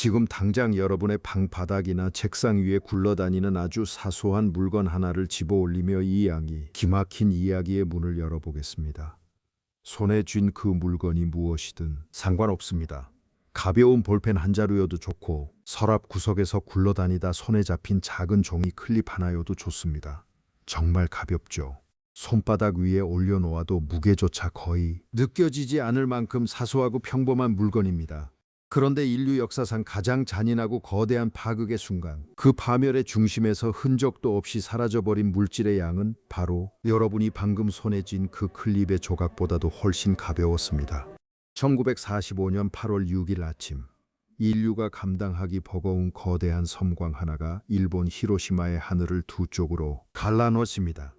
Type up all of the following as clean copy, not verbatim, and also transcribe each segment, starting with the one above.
지금 당장 여러분의 방 바닥이나 책상 위에 굴러다니는 아주 사소한 물건 하나를 집어 올리며 이 기막힌 이야기의 문을 열어보겠습니다. 손에 쥔 그 물건이 무엇이든 상관없습니다. 가벼운 볼펜 한 자루여도 좋고 서랍 구석에서 굴러다니다 손에 잡힌 작은 종이 클립 하나여도 좋습니다. 정말 가볍죠. 손바닥 위에 올려놓아도 무게조차 거의 느껴지지 않을 만큼 사소하고 평범한 물건입니다. 그런데 인류 역사상 가장 잔인하고 거대한 파극의 순간, 그 파멸의 중심에서 흔적도 없이 사라져버린 물질의 양은 바로 여러분이 방금 손에 쥔 그 클립의 조각보다도 훨씬 가벼웠습니다. 1945년 8월 6일 아침, 인류가 감당하기 버거운 거대한 섬광 하나가 일본 히로시마의 하늘을 두 쪽으로 갈라놓습니다.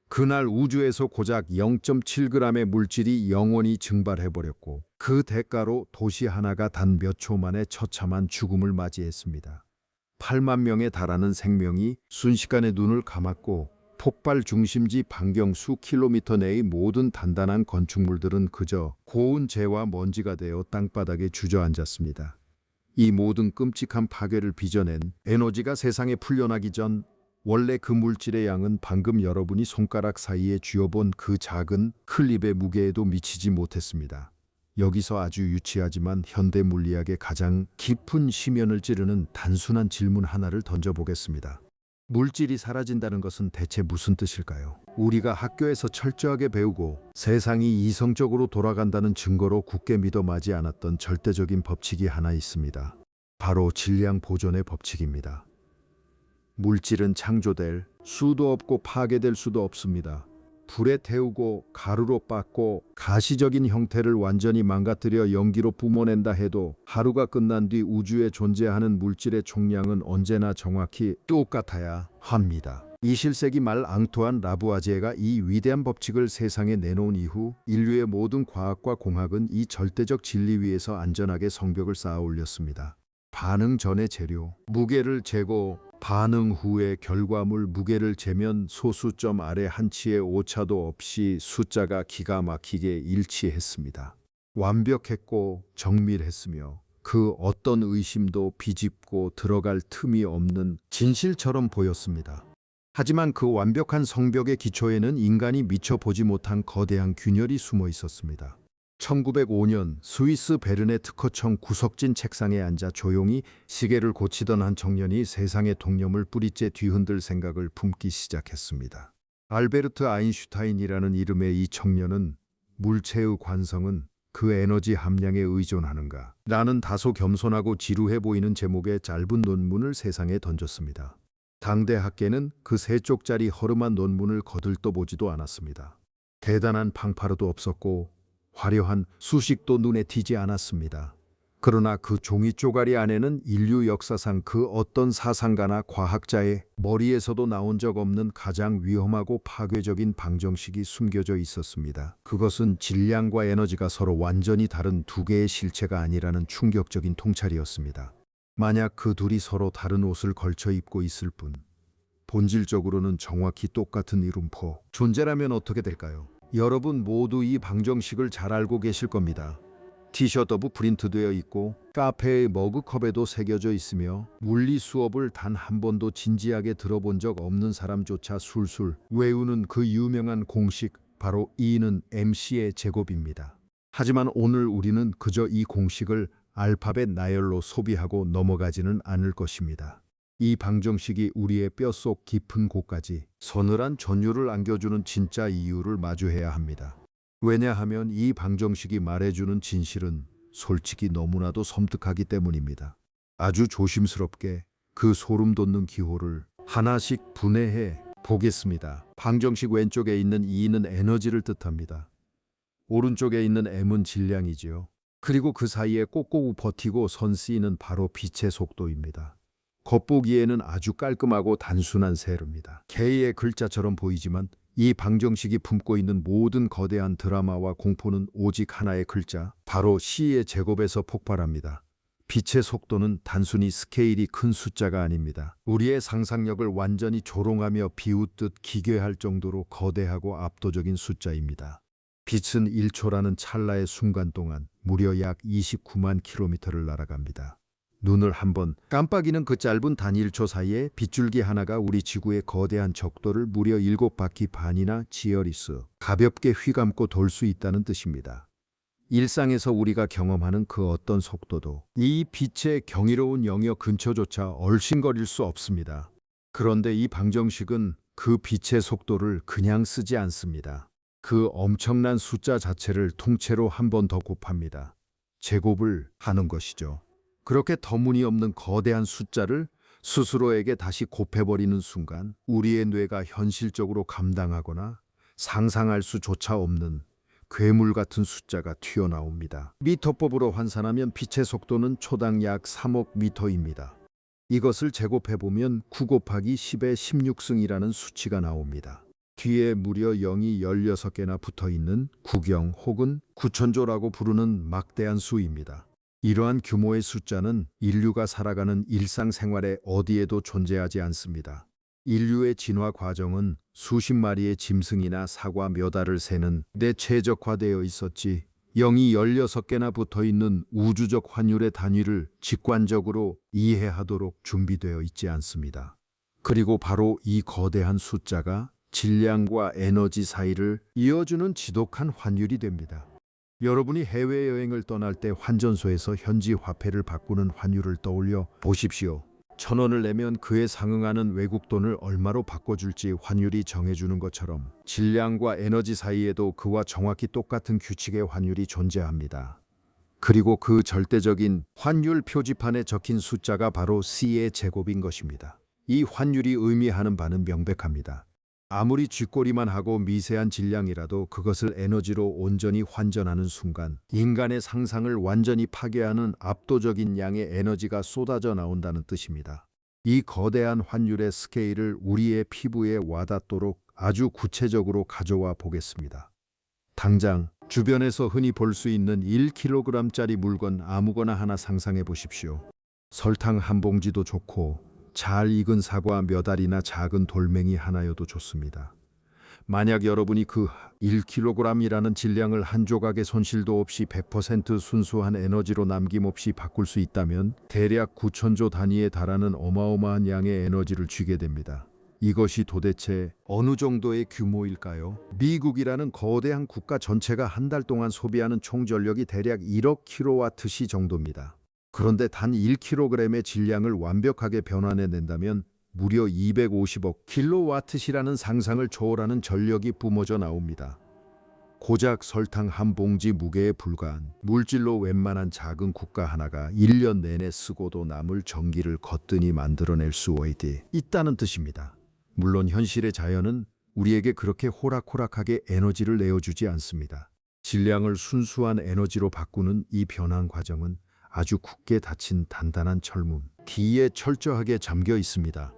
그날 우주에서 고작 0.7g의 물질이 영원히 증발해버렸고 그 대가로 도시 하나가 단 몇 초 만에 처참한 죽음을 맞이했습니다. 8만 명에 달하는 생명이 순식간에 눈을 감았고 폭발 중심지 반경 수 킬로미터 내의 모든 단단한 건축물들은 그저 고운 재와 먼지가 되어 땅바닥에 주저앉았습니다. 이 모든 끔찍한 파괴를 빚어낸 에너지가 세상에 풀려나기 전 원래 그 물질의 양은 방금 여러분이 손가락 사이에 쥐어본 그 작은 클립의 무게에도 미치지 못했습니다. 여기서 아주 유치하지만 현대 물리학의 가장 깊은 심연을 찌르는 단순한 질문 하나를 던져보겠습니다. 물질이 사라진다는 것은 대체 무슨 뜻일까요? 우리가 학교에서 철저하게 배우고 세상이 이성적으로 돌아간다는 증거로 굳게 믿어마지 않았던 절대적인 법칙이 하나 있습니다. 바로 질량 보존의 법칙입니다. 물질은 창조될 수도 없고 파괴될 수도 없습니다. 불에 태우고 가루로 빻고 가시적인 형태를 완전히 망가뜨려 연기로 뿜어낸다 해도 하루가 끝난 뒤 우주에 존재하는 물질의 총량은 언제나 정확히 똑같아야 합니다. 20세기 말 앙투안 라부아지에가 이 위대한 법칙을 세상에 내놓은 이후 인류의 모든 과학과 공학은 이 절대적 진리 위에서 안전하게 성벽을 쌓아 올렸습니다. 반응 전의 재료, 무게를 재고 반응 후의 결과물 무게를 재면 소수점 아래 한치의 오차도 없이 숫자가 기가 막히게 일치했습니다. 완벽했고 정밀했으며 그 어떤 의심도 비집고 들어갈 틈이 없는 진실처럼 보였습니다. 하지만 그 완벽한 성벽의 기초에는 인간이 미처 보지 못한 거대한 균열이 숨어 있었습니다. 1905년 스위스 베른의 특허청 구석진 책상에 앉아 조용히 시계를 고치던 한 청년이 세상의 통념을 뿌리째 뒤흔들 생각을 품기 시작했습니다. 알베르트 아인슈타인이라는 이름의 이 청년은 물체의 관성은 그 에너지 함량에 의존하는가? 라는 다소 겸손하고 지루해 보이는 제목의 짧은 논문을 세상에 던졌습니다. 당대 학계는 그 세 쪽짜리 허름한 논문을 거들떠보지도 않았습니다. 대단한 팡파르도 없었고 화려한 수식도 눈에 띄지 않았습니다. 그러나 그 종이 쪼가리 안에는 인류 역사상 그 어떤 사상가나 과학자의 머리에서도 나온 적 없는 가장 위험하고 파괴적인 방정식이 숨겨져 있었습니다. 그것은 질량과 에너지가 서로 완전히 다른 두 개의 실체가 아니라는 충격적인 통찰이었습니다. 만약 그 둘이 서로 다른 옷을 걸쳐 입고 있을 뿐 본질적으로는 정확히 똑같은 이름표 존재라면 어떻게 될까요? 여러분 모두 이 방정식을 잘 알고 계실 겁니다. 티셔츠도 프린트되어 있고 카페의 머그컵에도 새겨져 있으며 물리 수업을 단 한 번도 진지하게 들어본 적 없는 사람조차 술술 외우는 그 유명한 공식, 바로 E는 mc의 제곱입니다. 하지만 오늘 우리는 그저 이 공식을 알파벳 나열로 소비하고 넘어가지는 않을 것입니다. 이 방정식이 우리의 뼛속 깊은 곳까지 서늘한 전율을 안겨주는 진짜 이유를 마주해야 합니다. 왜냐하면 이 방정식이 말해주는 진실은 솔직히 너무나도 섬뜩하기 때문입니다. 아주 조심스럽게 그 소름 돋는 기호를 하나씩 분해해 보겠습니다. 방정식 왼쪽에 있는 E는 에너지를 뜻합니다. 오른쪽에 있는 M은 질량이지요. 그리고 그 사이에 꼭꼭 버티고 선 C는 바로 빛의 속도입니다. 겉보기에는 아주 깔끔하고 단순한 세로입니다. K의 글자처럼 보이지만 이 방정식이 품고 있는 모든 거대한 드라마와 공포는 오직 하나의 글자, 바로 C의 제곱에서 폭발합니다. 빛의 속도는 단순히 스케일이 큰 숫자가 아닙니다. 우리의 상상력을 완전히 조롱하며 비웃듯 기괴할 정도로 거대하고 압도적인 숫자입니다. 빛은 1초라는 찰나의 순간 동안 무려 약 29만 킬로미터를 날아갑니다. 눈을 한번 깜빡이는 그 짧은 단 1초 사이에 빗줄기 하나가 우리 지구의 거대한 적도를 무려 7바퀴 반이나 지어리스 가볍게 휘감고 돌 수 있다는 뜻입니다. 일상에서 우리가 경험하는 그 어떤 속도도 이 빛의 경이로운 영역 근처조차 얼씬거릴 수 없습니다. 그런데 이 방정식은 그 빛의 속도를 그냥 쓰지 않습니다. 그 엄청난 숫자 자체를 통째로 한 번 더 곱합니다. 제곱을 하는 것이죠. 그렇게 터무니없는 거대한 숫자를 스스로에게 다시 곱해버리는 순간 우리의 뇌가 현실적으로 감당하거나 상상할 수조차 없는 괴물 같은 숫자가 튀어나옵니다. 미터법으로 환산하면 빛의 속도는 초당 약 3억 미터입니다. 이것을 제곱해보면 9 곱하기 10의 16승이라는 수치가 나옵니다. 뒤에 무려 0이 16개나 붙어있는 구경 혹은 구천조라고 부르는 막대한 수입니다. 이러한 규모의 숫자는 인류가 살아가는 일상생활에 어디에도 존재하지 않습니다. 인류의 진화 과정은 수십 마리의 짐승이나 사과 몇 알을 세는 데 최적화되어 있었지 0이 16개나 붙어있는 우주적 환율의 단위를 직관적으로 이해하도록 준비되어 있지 않습니다. 그리고 바로 이 거대한 숫자가 질량과 에너지 사이를 이어주는 지독한 환율이 됩니다. 여러분이 해외여행을 떠날 때 환전소에서 현지 화폐를 바꾸는 환율을 떠올려 보십시오. 1,000원을 내면 그에 상응하는 외국 돈을 얼마로 바꿔줄지 환율이 정해주는 것처럼 질량과 에너지 사이에도 그와 정확히 똑같은 규칙의 환율이 존재합니다. 그리고 그 절대적인 환율 표지판에 적힌 숫자가 바로 C의 제곱인 것입니다. 이 환율이 의미하는 바는 명백합니다. 아무리 쥐꼬리만 하고 미세한 질량이라도 그것을 에너지로 온전히 환전하는 순간 인간의 상상을 완전히 파괴하는 압도적인 양의 에너지가 쏟아져 나온다는 뜻입니다. 이 거대한 환율의 스케일을 우리의 피부에 와닿도록 아주 구체적으로 가져와 보겠습니다. 당장 주변에서 흔히 볼 수 있는 1kg짜리 물건 아무거나 하나 상상해 보십시오. 설탕 한 봉지도 좋고 잘 익은 사과 몇 알이나 작은 돌멩이 하나여도 좋습니다. 만약 여러분이 그 1kg이라는 질량을 한 조각의 손실도 없이 100% 순수한 에너지로 남김없이 바꿀 수 있다면 대략 9천조 단위에 달하는 어마어마한 양의 에너지를 쥐게 됩니다. 이것이 도대체 어느 정도의 규모일까요? 미국이라는 거대한 국가 전체가 한 달 동안 소비하는 총 전력이 대략 1억 킬로와트시 정도입니다. 그런데 단 1kg의 질량을 완벽하게 변환해낸다면 무려 250억 킬로와트시라는 상상을 초월하는 전력이 뿜어져 나옵니다. 고작 설탕 한 봉지 무게에 불과한 물질로 웬만한 작은 국가 하나가 1년 내내 쓰고도 남을 전기를 거뜬히 만들어낼 수 있다는 뜻입니다. 물론 현실의 자연은 우리에게 그렇게 호락호락하게 에너지를 내어주지 않습니다. 질량을 순수한 에너지로 바꾸는 이 변환 과정은 아주 굳게 닫힌 단단한 철문 뒤에 철저하게 잠겨 있습니다.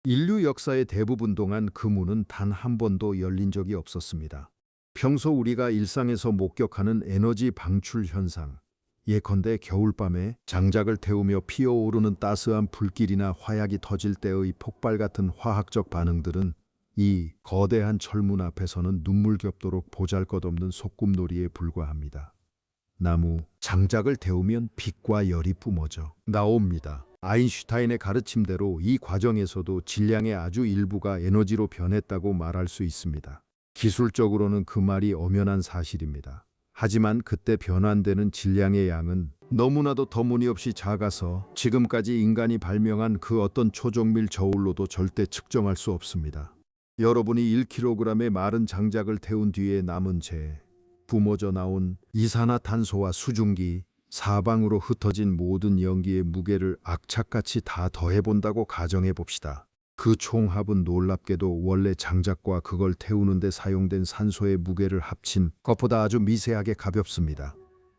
인류 역사의 대부분 동안 그 문은 단 한 번도 열린 적이 없었습니다. 평소 우리가 일상에서 목격하는 에너지 방출 현상, 예컨대 겨울밤에 장작을 태우며 피어오르는 따스한 불길이나 화약이 터질 때의 폭발 같은 화학적 반응들은 이 거대한 철문 앞에서는 눈물겹도록 보잘것없는 소꿉놀이에 불과합니다. 나무, 장작을 데우면 빛과 열이 뿜어져 나옵니다. 아인슈타인의 가르침대로 이 과정에서도 질량의 아주 일부가 에너지로 변했다고 말할 수 있습니다. 기술적으로는 그 말이 엄연한 사실입니다. 하지만 그때 변환되는 질량의 양은 너무나도 터무니없이 작아서 지금까지 인간이 발명한 그 어떤 초정밀 저울로도 절대 측정할 수 없습니다. 여러분이 1kg의 마른 장작을 태운 뒤에 남은 채 뿜어져 나온 이산화탄소와 수증기, 사방으로 흩어진 모든 연기의 무게를 악착같이 다 더해본다고 가정해 봅시다. 그 총합은 놀랍게도 원래 장작과 그걸 태우는 데 사용된 산소의 무게를 합친 것보다 아주 미세하게 가볍습니다.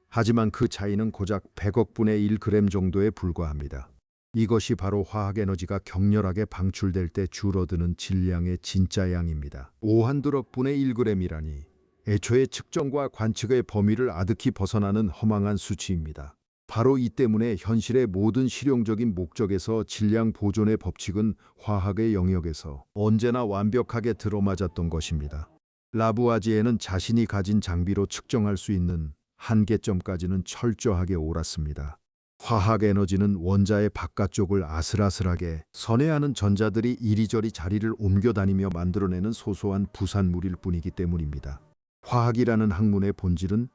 하지만 그 차이는 고작 100억 분의 1g 정도에 불과합니다. 이것이 바로 화학에너지가 격렬하게 방출될 때 줄어드는 질량의 진짜 양입니다. 500억 분의 1g이라니 애초에 측정과 관측의 범위를 아득히 벗어나는 허망한 수치입니다. 바로 이 때문에 현실의 모든 실용적인 목적에서 질량 보존의 법칙은 화학의 영역에서 언제나 완벽하게 들어맞았던 것입니다. 라부아지에는 자신이 가진 장비로 측정할 수 있는 한계점까지는 철저하게 옳았습니다. 화학 에너지는 원자의 바깥쪽을 아슬아슬하게 선회하는 전자들이 이리저리 자리를 옮겨 다니며 만들어내는 소소한 부산물일 뿐이기 때문입니다. 화학이라는 학문의 본질은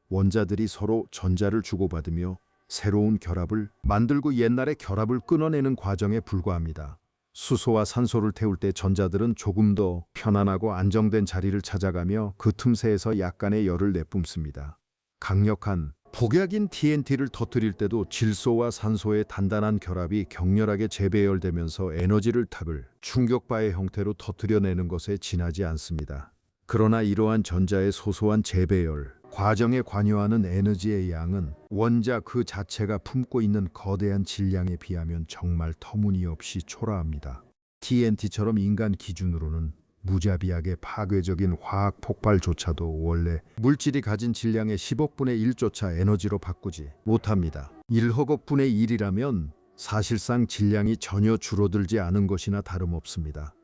원자들이 서로 전자를 주고받으며 새로운 결합을 만들고 옛날의 결합을 끊어내는 과정에 불과합니다. 수소와 산소를 태울 때 전자들은 조금 더 편안하고 안정된 자리를 찾아가며 그 틈새에서 약간의 열을 내뿜습니다. 강력한 폭약인 TNT를 터뜨릴 때도 질소와 산소의 단단한 결합이 격렬하게 재배열되면서 에너지를 탑을 충격파의 형태로 터뜨려내는 것에 지나지 않습니다. 그러나 이러한 전자의 소소한 재배열 과정에 관여하는 에너지의 양은 원자 그 자체가 품고 있는 거대한 질량에 비하면 정말 터무니없이 초라합니다. TNT처럼 인간 기준으로는 무자비하게 파괴적인 화학 폭발조차도 원래 물질이 가진 질량의 10억분의 1조차 에너지로 바꾸지 못합니다. 1억억분의 1이라면 사실상 질량이 전혀 줄어들지 않은 것이나 다름없습니다.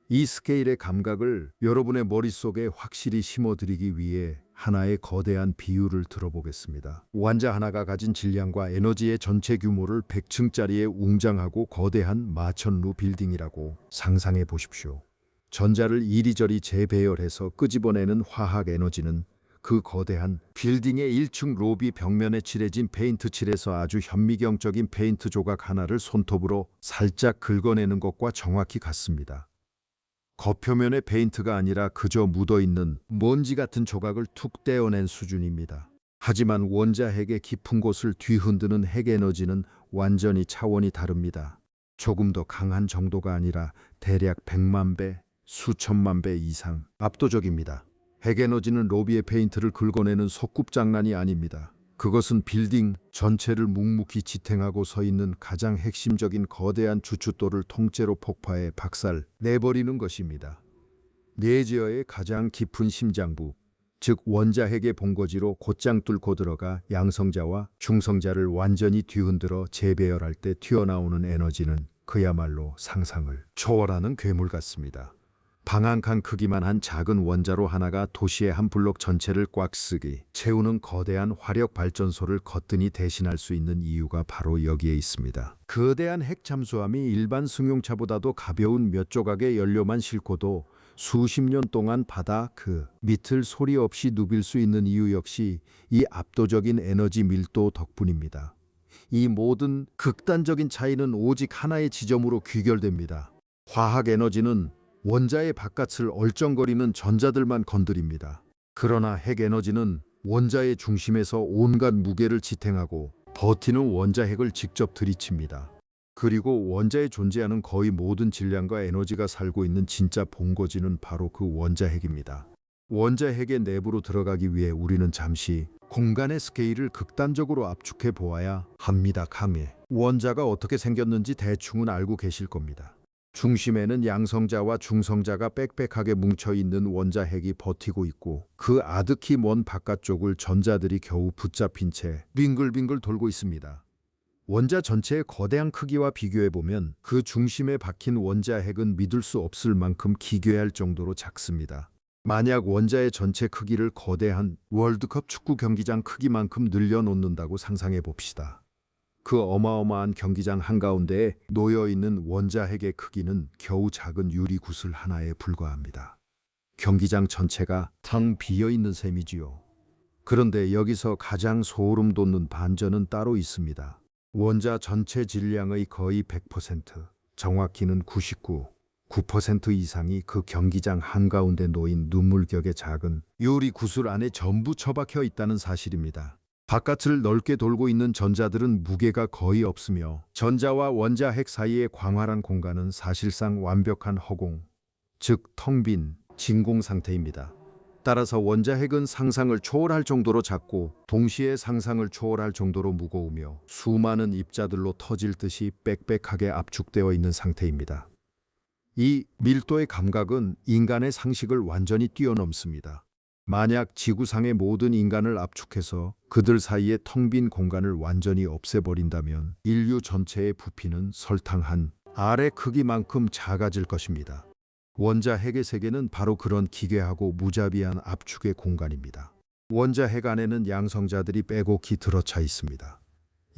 이 스케일의 감각을 여러분의 머릿속에 확실히 심어드리기 위해 하나의 거대한 비유를 들어보겠습니다. 원자 하나가 가진 질량과 에너지의 전체 규모를 100층짜리의 웅장하고 거대한 마천루 빌딩이라고 상상해 보십시오. 전자를 이리저리 재배열해서 끄집어내는 화학 에너지는 그 거대한 빌딩의 1층 로비 벽면에 칠해진 페인트 칠에서 아주 현미경적인 페인트 조각 하나를 손톱으로 살짝 긁어내는 것과 정확히 같습니다. 겉표면의 페인트가 아니라 그저 묻어있는 먼지 같은 조각을 툭 떼어낸 수준입니다. 하지만 원자 핵의 깊은 곳을 뒤흔드는 핵 에너지는 완전히 차원이 다릅니다. 조금 더 강한 정도가 아니라 대략 100만 배, 수천만 배 이상 압도적입니다. 핵 에너지는 로비의 페인트를 긁어내는 소꿉장난이 아닙니다. 그것은 빌딩 전체를 묵묵히 지탱하고 서 있는 가장 핵심적인 거대한 주춧돌을 통째로 폭파해 박살 내버리는 것입니다. 내지어의 가장 깊은 심장부, 즉 원자 핵의 본거지로 곧장 뚫고 들어가 양성자와 중성자를 완전히 뒤흔들어 재배열할 때 튀어나오는 에너지는 그야말로 상상을 초월하는 괴물 같습니다. 방 한 칸 크기만 한 작은 원자로 하나가 도시의 한 블록 전체를 꽉 쓰기 채우는 거대한 화력 발전소를 거뜬히 대신할 수 있는 이유가 바로 여기에 있습니다. 거대한 핵 잠수함이 일반 승용차보다도 가벼운 몇 조각의 연료만 싣고도 수십 년 동안 바다 그 밑을 소리 없이 누빌 수 있는 이유 역시 이 압도적인 에너지 밀도 덕분입니다. 이 모든 극단적인 차이는 오직 하나의 지점으로 귀결됩니다. 화학 에너지는 원자의 바깥을 얼쩡거리는 전자들만 건드립니다. 그러나 핵 에너지는 원자의 중심에서 온갖 무게를 지탱하고 버티는 원자 핵을 직접 들이칩니다. 그리고 원자에 존재하는 거의 모든 질량과 에너지가 살고 있는 진짜 본거지는 바로 그 원자 핵입니다. 원자 핵의 내부로 들어가기 위해 우리는 잠시 공간의 스케일을 극단적으로 압축해 보아야 합니다. 감히 원자가 어떻게 생겼는지 대충은 알고 계실 겁니다. 중심에는 양성자와 중성자가 빽빽하게 뭉쳐있는 원자 핵이 버티고 있고 그 아득히 먼 바깥쪽을 전자들이 겨우 붙잡힌 채 빙글빙글 돌고 있습니다. 원자 전체의 거대한 크기와 비교해보면 그 중심에 박힌 원자 핵은 믿을 수 없을 만큼 기괴할 정도로 작습니다. 만약 원자의 전체 크기를 거대한 월드컵 축구 경기장 크기만큼 늘려놓는다고 상상해 봅시다. 그 어마어마한 경기장 한가운데에 놓여있는 원자 핵의 크기는 겨우 작은 유리 구슬 하나에 불과합니다. 경기장 전체가 텅 비어있는 셈이지요. 그런데 여기서 가장 소름 돋는 반전은 따로 있습니다. 원자 전체 질량의 거의 100%, 정확히는 99% 이상이 그 경기장 한가운데 놓인 눈물격의 작은 유리 구슬 안에 전부 처박혀 있다는 사실입니다. 바깥을 넓게 돌고 있는 전자들은 무게가 거의 없으며 전자와 원자 핵 사이의 광활한 공간은 사실상 완벽한 허공, 즉 텅 빈 진공 상태입니다. 따라서 원자 핵은 상상을 초월할 정도로 작고 동시에 상상을 초월할 정도로 무거우며 수많은 입자들로 터질 듯이 빽빽하게 압축되어 있는 상태입니다. 이 밀도의 감각은 인간의 상식을 완전히 뛰어넘습니다. 만약 지구상의 모든 인간을 압축해서 그들 사이의 텅 빈 공간을 완전히 없애버린다면 인류 전체의 부피는 설탕 한 알의 크기만큼 작아질 것입니다. 원자 핵의 세계는 바로 그런 기괴하고 무자비한 압축의 공간입니다. 원자 핵 안에는 양성자들이 빼곡히 들어차 있습니다.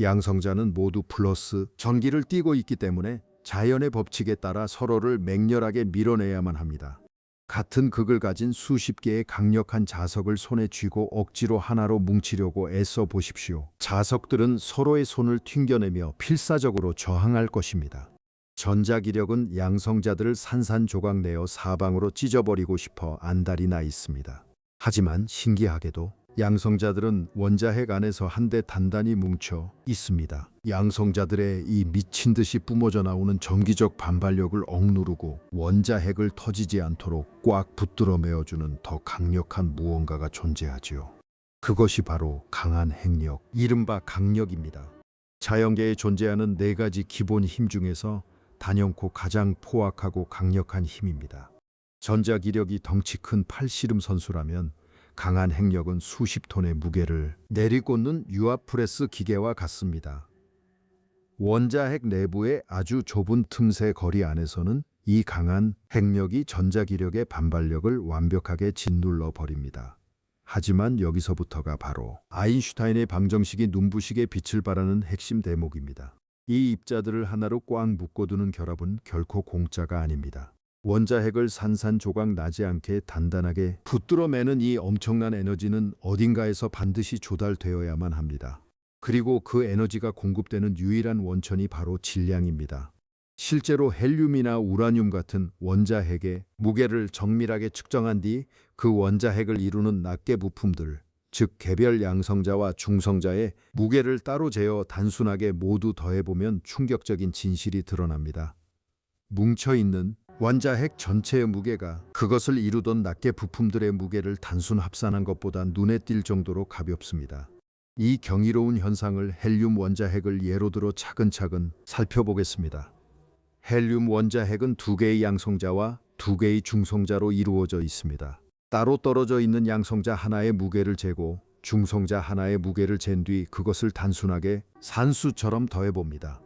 양성자는 모두 플러스 전기를 띠고 있기 때문에 자연의 법칙에 따라 서로를 맹렬하게 밀어내야만 합니다. 같은 극을 가진 수십 개의 강력한 자석을 손에 쥐고 억지로 하나로 뭉치려고 애써 보십시오. 자석들은 서로의 손을 튕겨내며 필사적으로 저항할 것입니다. 전자기력은 양성자들을 산산조각 내어 사방으로 찢어버리고 싶어 안달이 나 있습니다. 하지만 신기하게도 양성자들은 원자핵 안에서 한데 단단히 뭉쳐 있습니다. 양성자들의 이 미친 듯이 뿜어져 나오는 전기적 반발력을 억누르고 원자핵을 터지지 않도록 꽉 붙들어 메어주는 더 강력한 무언가가 존재하지요. 그것이 바로 강한 핵력, 이른바 강력입니다. 자연계에 존재하는 네 가지 기본 힘 중에서 단연코 가장 포악하고 강력한 힘입니다. 전자기력이 덩치 큰 팔씨름 선수라면 강한 핵력은 수십 톤의 무게를 내리꽂는 유압프레스 기계와 같습니다. 원자핵 내부의 아주 좁은 틈새 거리 안에서는 이 강한 핵력이 전자기력의 반발력을 완벽하게 짓눌러 버립니다. 하지만 여기서부터가 바로 아인슈타인의 방정식이 눈부시게 빛을 발하는 핵심 대목입니다. 이 입자들을 하나로 꽉 묶어두는 결합은 결코 공짜가 아닙니다. 원자핵을 산산조각 나지 않게 단단하게 붙들어 매는 이 엄청난 에너지는 어딘가에서 반드시 조달되어야만 합니다. 그리고 그 에너지가 공급되는 유일한 원천이 바로 질량입니다. 실제로 헬륨이나 우라늄 같은 원자핵의 무게를 정밀하게 측정한 뒤 그 원자핵을 이루는 낱개 부품들, 즉 개별 양성자와 중성자의 무게를 따로 재어 단순하게 모두 더해보면 충격적인 진실이 드러납니다. 뭉쳐있는 원자핵 전체의 무게가 그것을 이루던 낱개 부품들의 무게를 단순 합산한 것보다 눈에 띌 정도로 가볍습니다. 이 경이로운 현상을 헬륨 원자핵을 예로 들어 차근차근 살펴보겠습니다. 헬륨 원자핵은 두 개의 양성자와 두 개의 중성자로 이루어져 있습니다. 따로 떨어져 있는 양성자 하나의 무게를 재고 중성자 하나의 무게를 잰 뒤 그것을 단순하게 산수처럼 더해봅니다.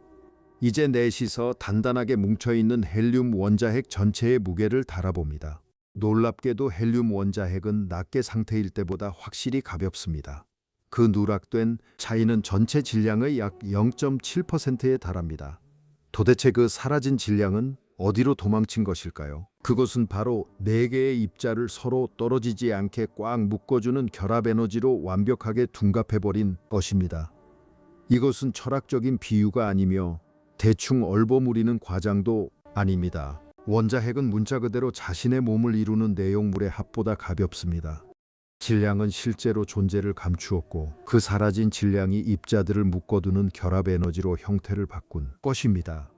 이제 넷이서 단단하게 뭉쳐있는 헬륨 원자핵 전체의 무게를 달아봅니다. 놀랍게도 헬륨 원자핵은 낱개 상태일 때보다 확실히 가볍습니다. 그 누락된 차이는 전체 질량의 약 0.7%에 달합니다. 도대체 그 사라진 질량은 어디로 도망친 것일까요? 그것은 바로 네 개의 입자를 서로 떨어지지 않게 꽉 묶어주는 결합 에너지로 완벽하게 둔갑해버린 것입니다. 이것은 철학적인 비유가 아니며 대충 얼버무리는 과장도 아닙니다. 원자핵은 문자 그대로 자신의 몸을 이루는 내용물의 합보다 가볍습니다. 질량은 실제로 존재를 감추었고 그 사라진 질량이 입자들을 묶어두는 결합 에너지로 형태를 바꾼 것입니다.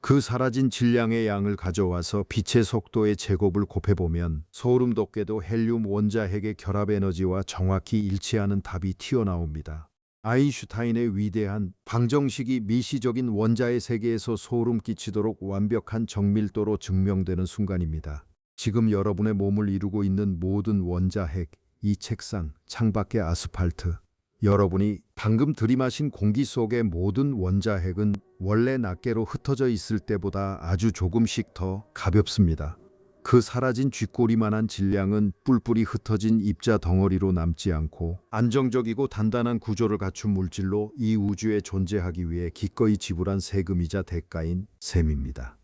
그 사라진 질량의 양을 가져와서 빛의 속도의 제곱을 곱해보면 소름 돋게도 헬륨 원자핵의 결합 에너지와 정확히 일치하는 답이 튀어나옵니다. 아인슈타인의 위대한 방정식이 미시적인 원자의 세계에서 소름 끼치도록 완벽한 정밀도로 증명되는 순간입니다. 지금 여러분의 몸을 이루고 있는 모든 원자핵, 이 책상, 창밖의 아스팔트, 여러분이 방금 들이마신 공기 속의 모든 원자핵은 원래 낱개로 흩어져 있을 때보다 아주 조금씩 더 가볍습니다. 그 사라진 쥐꼬리만한 질량은 뿔뿔이 흩어진 입자 덩어리로 남지 않고 안정적이고 단단한 구조를 갖춘 물질로 이 우주에 존재하기 위해 기꺼이 지불한 세금이자 대가인 셈입니다.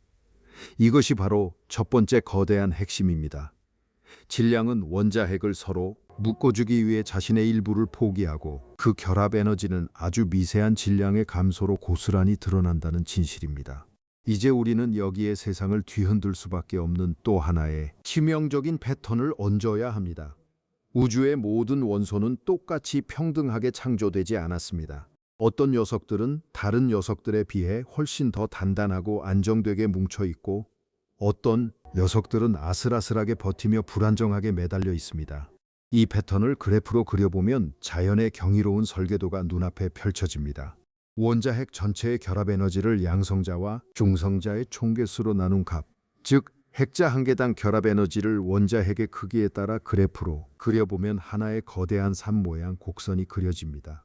이것이 바로 첫 번째 거대한 핵심입니다. 질량은 원자핵을 서로 묶어주기 위해 자신의 일부를 포기하고 그 결합 에너지는 아주 미세한 질량의 감소로 고스란히 드러난다는 진실입니다. 이제 우리는 여기에 세상을 뒤흔들 수밖에 없는 또 하나의 치명적인 패턴을 얹어야 합니다. 우주의 모든 원소는 똑같이 평등하게 창조되지 않았습니다. 어떤 녀석들은 다른 녀석들에 비해 훨씬 더 단단하고 안정되게 뭉쳐 있고 어떤 녀석들은 아슬아슬하게 버티며 불안정하게 매달려 있습니다. 이 패턴을 그래프로 그려보면 자연의 경이로운 설계도가 눈앞에 펼쳐집니다. 원자핵 전체의 결합 에너지를 양성자와 중성자의 총개수로 나눈 값, 즉 핵자 한 개당 결합 에너지를 원자핵의 크기에 따라 그래프로 그려보면 하나의 거대한 산 모양 곡선이 그려집니다.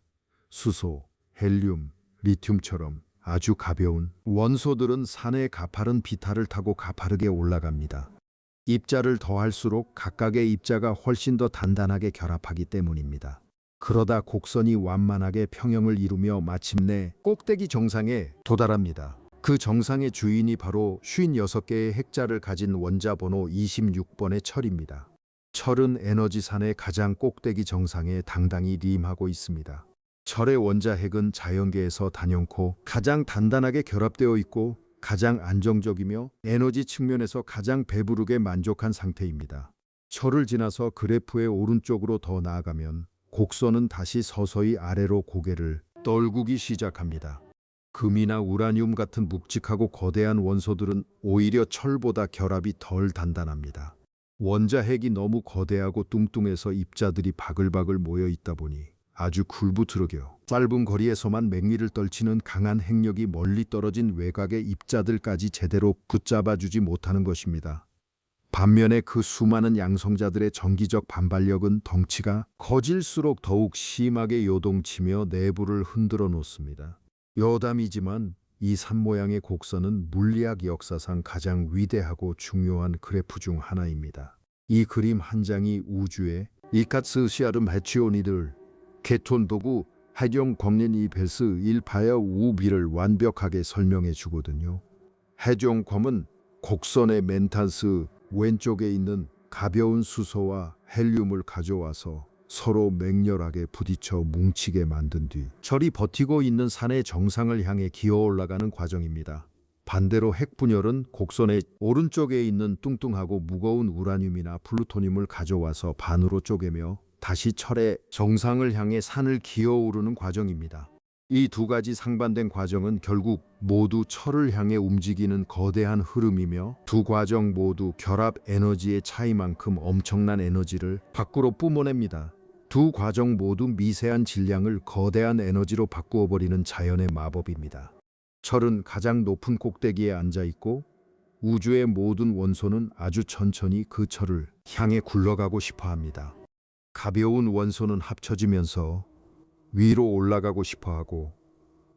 수소, 헬륨, 리튬처럼 아주 가벼운 원소들은 산의 가파른 비탈을 타고 가파르게 올라갑니다. 입자를 더할수록 각각의 입자가 훨씬 더 단단하게 결합하기 때문입니다. 그러다 곡선이 완만하게 평형을 이루며 마침내 꼭대기 정상에 도달합니다. 그 정상의 주인이 바로 56개의 핵자를 가진 원자 번호 26번의 철입니다. 철은 에너지산의 가장 꼭대기 정상에 당당히 림하고 있습니다. 철의 원자 핵은 자연계에서 단연코 가장 단단하게 결합되어 있고 가장 안정적이며 에너지 측면에서 가장 배부르게 만족한 상태입니다. 철을 지나서 그래프의 오른쪽으로 더 나아가면 곡선은 다시 서서히 아래로 고개를 떨구기 시작합니다. 금이나 우라늄 같은 묵직하고 거대한 원소들은 오히려 철보다 결합이 덜 단단합니다. 원자 핵이 너무 거대하고 뚱뚱해서 입자들이 바글바글 모여 있다 보니 아주 굴부트럭여 짧은 거리에서만 맹위를 떨치는 강한 핵력이 멀리 떨어진 외곽의 입자들까지 제대로 붙잡아주지 못하는 것입니다. 반면에 그 수많은 양성자들의 정기적 반발력은 덩치가 커질수록 더욱 심하게 요동치며 내부를 흔들어 놓습니다. 여담이지만 이 산 모양의 곡선은 물리학 역사상 가장 위대하고 중요한 그래프 중 하나입니다. 이 그림 한 장이 우주의 이카스시아름 해치오니들 케톤 도구 해종 광린 이베스 일파여 우비를 완벽하게 설명해 주거든요. 해종검은 곡선의 멘탄스 왼쪽에 있는 가벼운 수소와 헬륨을 가져와서 서로 맹렬하게 부딪혀 뭉치게 만든 뒤 철이 버티고 있는 산의 정상을 향해 기어 올라가는 과정입니다. 반대로 핵분열은 곡선의 오른쪽에 있는 뚱뚱하고 무거운 우라늄이나 플루토늄을 가져와서 반으로 쪼개며 다시 철의 정상을 향해 산을 기어오르는 과정입니다. 이 두 가지 상반된 과정은 결국 모두 철을 향해 움직이는 거대한 흐름이며 두 과정 모두 결합 에너지의 차이만큼 엄청난 에너지를 밖으로 뿜어냅니다. 두 과정 모두 미세한 질량을 거대한 에너지로 바꾸어 버리는 자연의 마법입니다. 철은 가장 높은 꼭대기에 앉아 있고 우주의 모든 원소는 아주 천천히 그 철을 향해 굴러가고 싶어 합니다. 가벼운 원소는 합쳐지면서 위로 올라가고 싶어 하고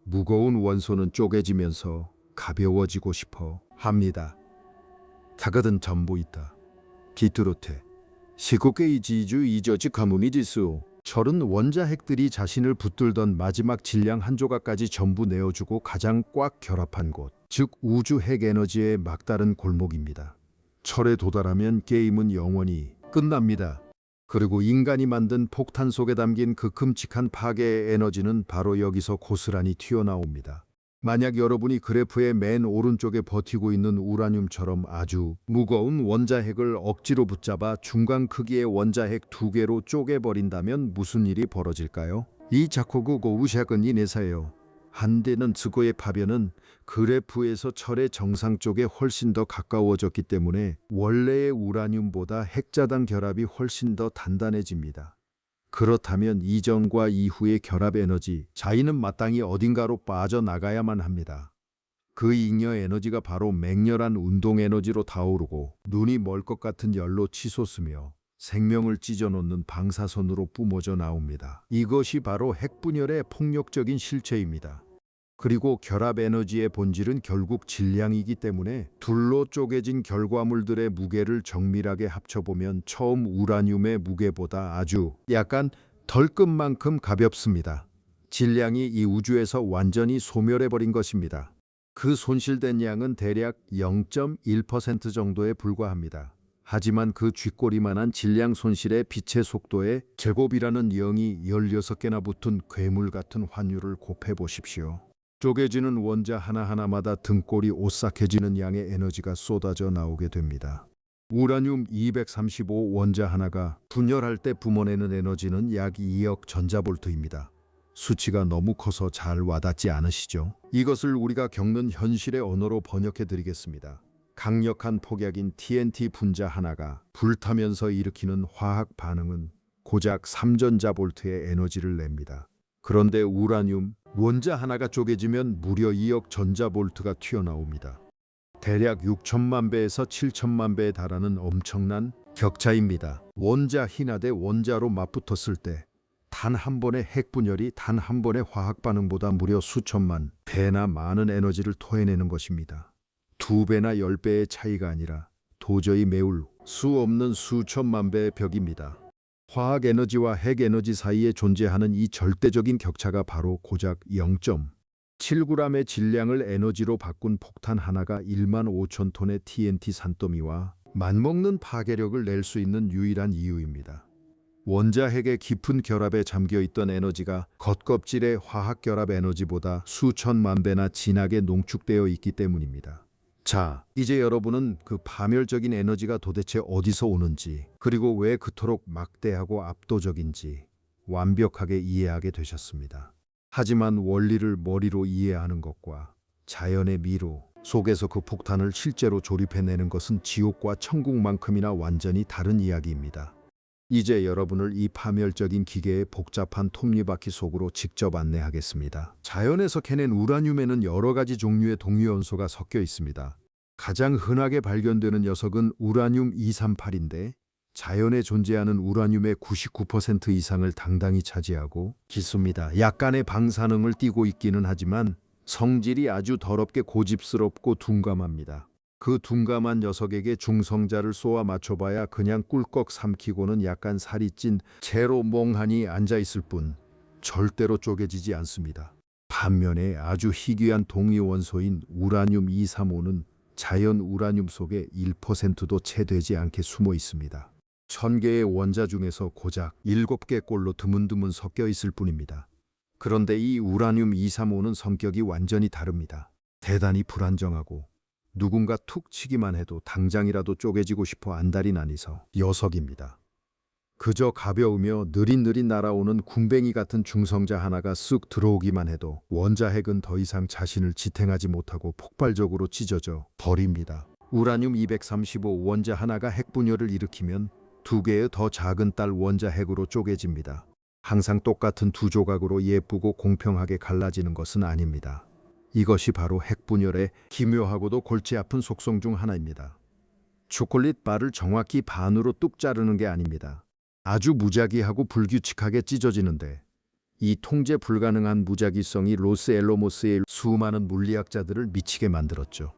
무거운 원소는 쪼개지면서 가벼워지고 싶어 합니다. 작은 전부 있다. 기트로테 시국의 지주 이저지 가문이지수 철은 원자 핵들이 자신을 붙들던 마지막 질량 한 조각까지 전부 내어주고 가장 꽉 결합한 곳, 즉 우주 핵 에너지의 막다른 골목입니다. 철에 도달하면 게임은 영원히 끝납니다. 그리고 인간이 만든 폭탄 속에 담긴 그 끔찍한 파괴의 에너지는 바로 여기서 고스란히 튀어나옵니다. 만약 여러분이 그래프의 맨 오른쪽에 버티고 있는 우라늄처럼 아주 무거운 원자핵을 억지로 붙잡아 중간 크기의 원자핵 2개로 쪼개버린다면 무슨 일이 벌어질까요? 이 자코그 고우샥은 이내사예요. 한데는 즈고의 파변은 그래프에서 철의 정상 쪽에 훨씬 더 가까워졌기 때문에 원래의 우라늄보다 핵자당 결합이 훨씬 더 단단해집니다. 그렇다면 이전과 이후의 결합 에너지 차이는 마땅히 어딘가로 빠져나가야만 합니다. 그 잉여 에너지가 바로 맹렬한 운동 에너지로 타오르고 눈이 멀 것 같은 열로 치솟으며 생명을 찢어놓는 방사선으로 뿜어져 나옵니다. 이것이 바로 핵분열의 폭력적인 실체입니다. 그리고 결합 에너지의 본질은 결국 질량이기 때문에 둘로 쪼개진 결과물들의 무게를 정밀하게 합쳐보면 처음 우라늄의 무게보다 아주 약간 덜끝만큼 가볍습니다. 질량이 이 우주에서 완전히 소멸해버린 것입니다. 그 손실된 양은 대략 0.1% 정도에 불과합니다. 하지만 그 쥐꼬리만한 질량 손실의 빛의 속도에 제곱이라는 0이 16개나 붙은 괴물 같은 환율을 곱해 보십시오. 쪼개지는 원자 하나하나마다 등골이 오싹해지는 양의 에너지가 쏟아져 나오게 됩니다. 우라늄 235 원자 하나가 분열할 때 뿜어내는 에너지는 약 2억 전자볼트입니다. 수치가 너무 커서 잘 와닿지 않으시죠? 이것을 우리가 겪는 현실의 언어로 번역해 드리겠습니다. 강력한 폭약인 TNT 분자 하나가 불타면서 일으키는 화학 반응은 고작 3전자볼트의 에너지를 냅니다. 그런데 우라늄 원자 하나가 쪼개지면 무려 2억 전자볼트가 튀어나옵니다. 대략 6천만 배에서 7천만 배에 달하는 엄청난 격차입니다. 원자 하나 대 원자로 맞붙었을 때 단 한 번의 핵분열이 단 한 번의 화학 반응보다 무려 수천만 배나 많은 에너지를 토해내는 것입니다. 2배나 10배의 차이가 아니라 도저히 메울 수 없는 수천만 배의 벽입니다. 화학 에너지와 핵 에너지 사이에 존재하는 이 절대적인 격차가 바로 고작 0.7g의 질량을 에너지로 바꾼 폭탄 하나가 1만 5천 톤의 TNT 산더미와 맞먹는 파괴력을 낼 수 있는 유일한 이유입니다. 원자핵의 깊은 결합에 잠겨 있던 에너지가 겉껍질의 화학 결합 에너지보다 수천만 배나 진하게 농축되어 있기 때문입니다. 자, 이제 여러분은 그 파멸적인 에너지가 도대체 어디서 오는지, 그리고 왜 그토록 막대하고 압도적인지 완벽하게 이해하게 되셨습니다. 하지만 원리를 머리로 이해하는 것과 자연의 미로 속에서 그 폭탄을 실제로 조립해내는 것은 지옥과 천국만큼이나 완전히 다른 이야기입니다. 이제 여러분을 이 파멸적인 기계의 복잡한 톱니바퀴 속으로 직접 안내하겠습니다. 자연에서 캐낸 우라늄에는 여러 가지 종류의 동위원소가 섞여 있습니다. 가장 흔하게 발견되는 녀석은 우라늄 238인데 자연에 존재하는 우라늄의 99% 이상을 당당히 차지하고 기수입니다. 약간의 방사능을 띠고 있기는 하지만 성질이 아주 더럽게 고집스럽고 둔감합니다. 그 둔감한 녀석에게 중성자를 쏘아 맞춰봐야 그냥 꿀꺽 삼키고는 약간 살이 찐 채로 멍하니 앉아있을 뿐 절대로 쪼개지지 않습니다. 반면에 아주 희귀한 동위원소인 우라늄 235는 자연 우라늄 속에 1%도 채 되지 않게 숨어 있습니다. 1000개의 원자 중에서 고작 7개 꼴로 드문드문 섞여 있을 뿐입니다. 그런데 이 우라늄 235는 성격이 완전히 다릅니다. 대단히 불안정하고 누군가 툭 치기만 해도 당장이라도 쪼개지고 싶어 안달이 나니서 녀석입니다. 그저 가벼우며 느릿느릿 날아오는 군뱅이 같은 중성자 하나가 쓱 들어오기만 해도 원자핵은 더 이상 자신을 지탱하지 못하고 폭발적으로 찢어져 버립니다. 우라늄 235 원자 하나가 핵분열을 일으키면 2개의 더 작은 딸 원자핵으로 쪼개집니다. 항상 똑같은 두 조각으로 예쁘고 공평하게 갈라지는 것은 아닙니다. 이것이 바로 핵분열의 기묘하고도 골치 아픈 속성 중 하나입니다. 초콜릿 바를 정확히 반으로 뚝 자르는 게 아닙니다. 아주 무작위하고 불규칙하게 찢어지는데 이 통제 불가능한 무작위성이 로스앨로모스의 수많은 물리학자들을 미치게 만들었죠.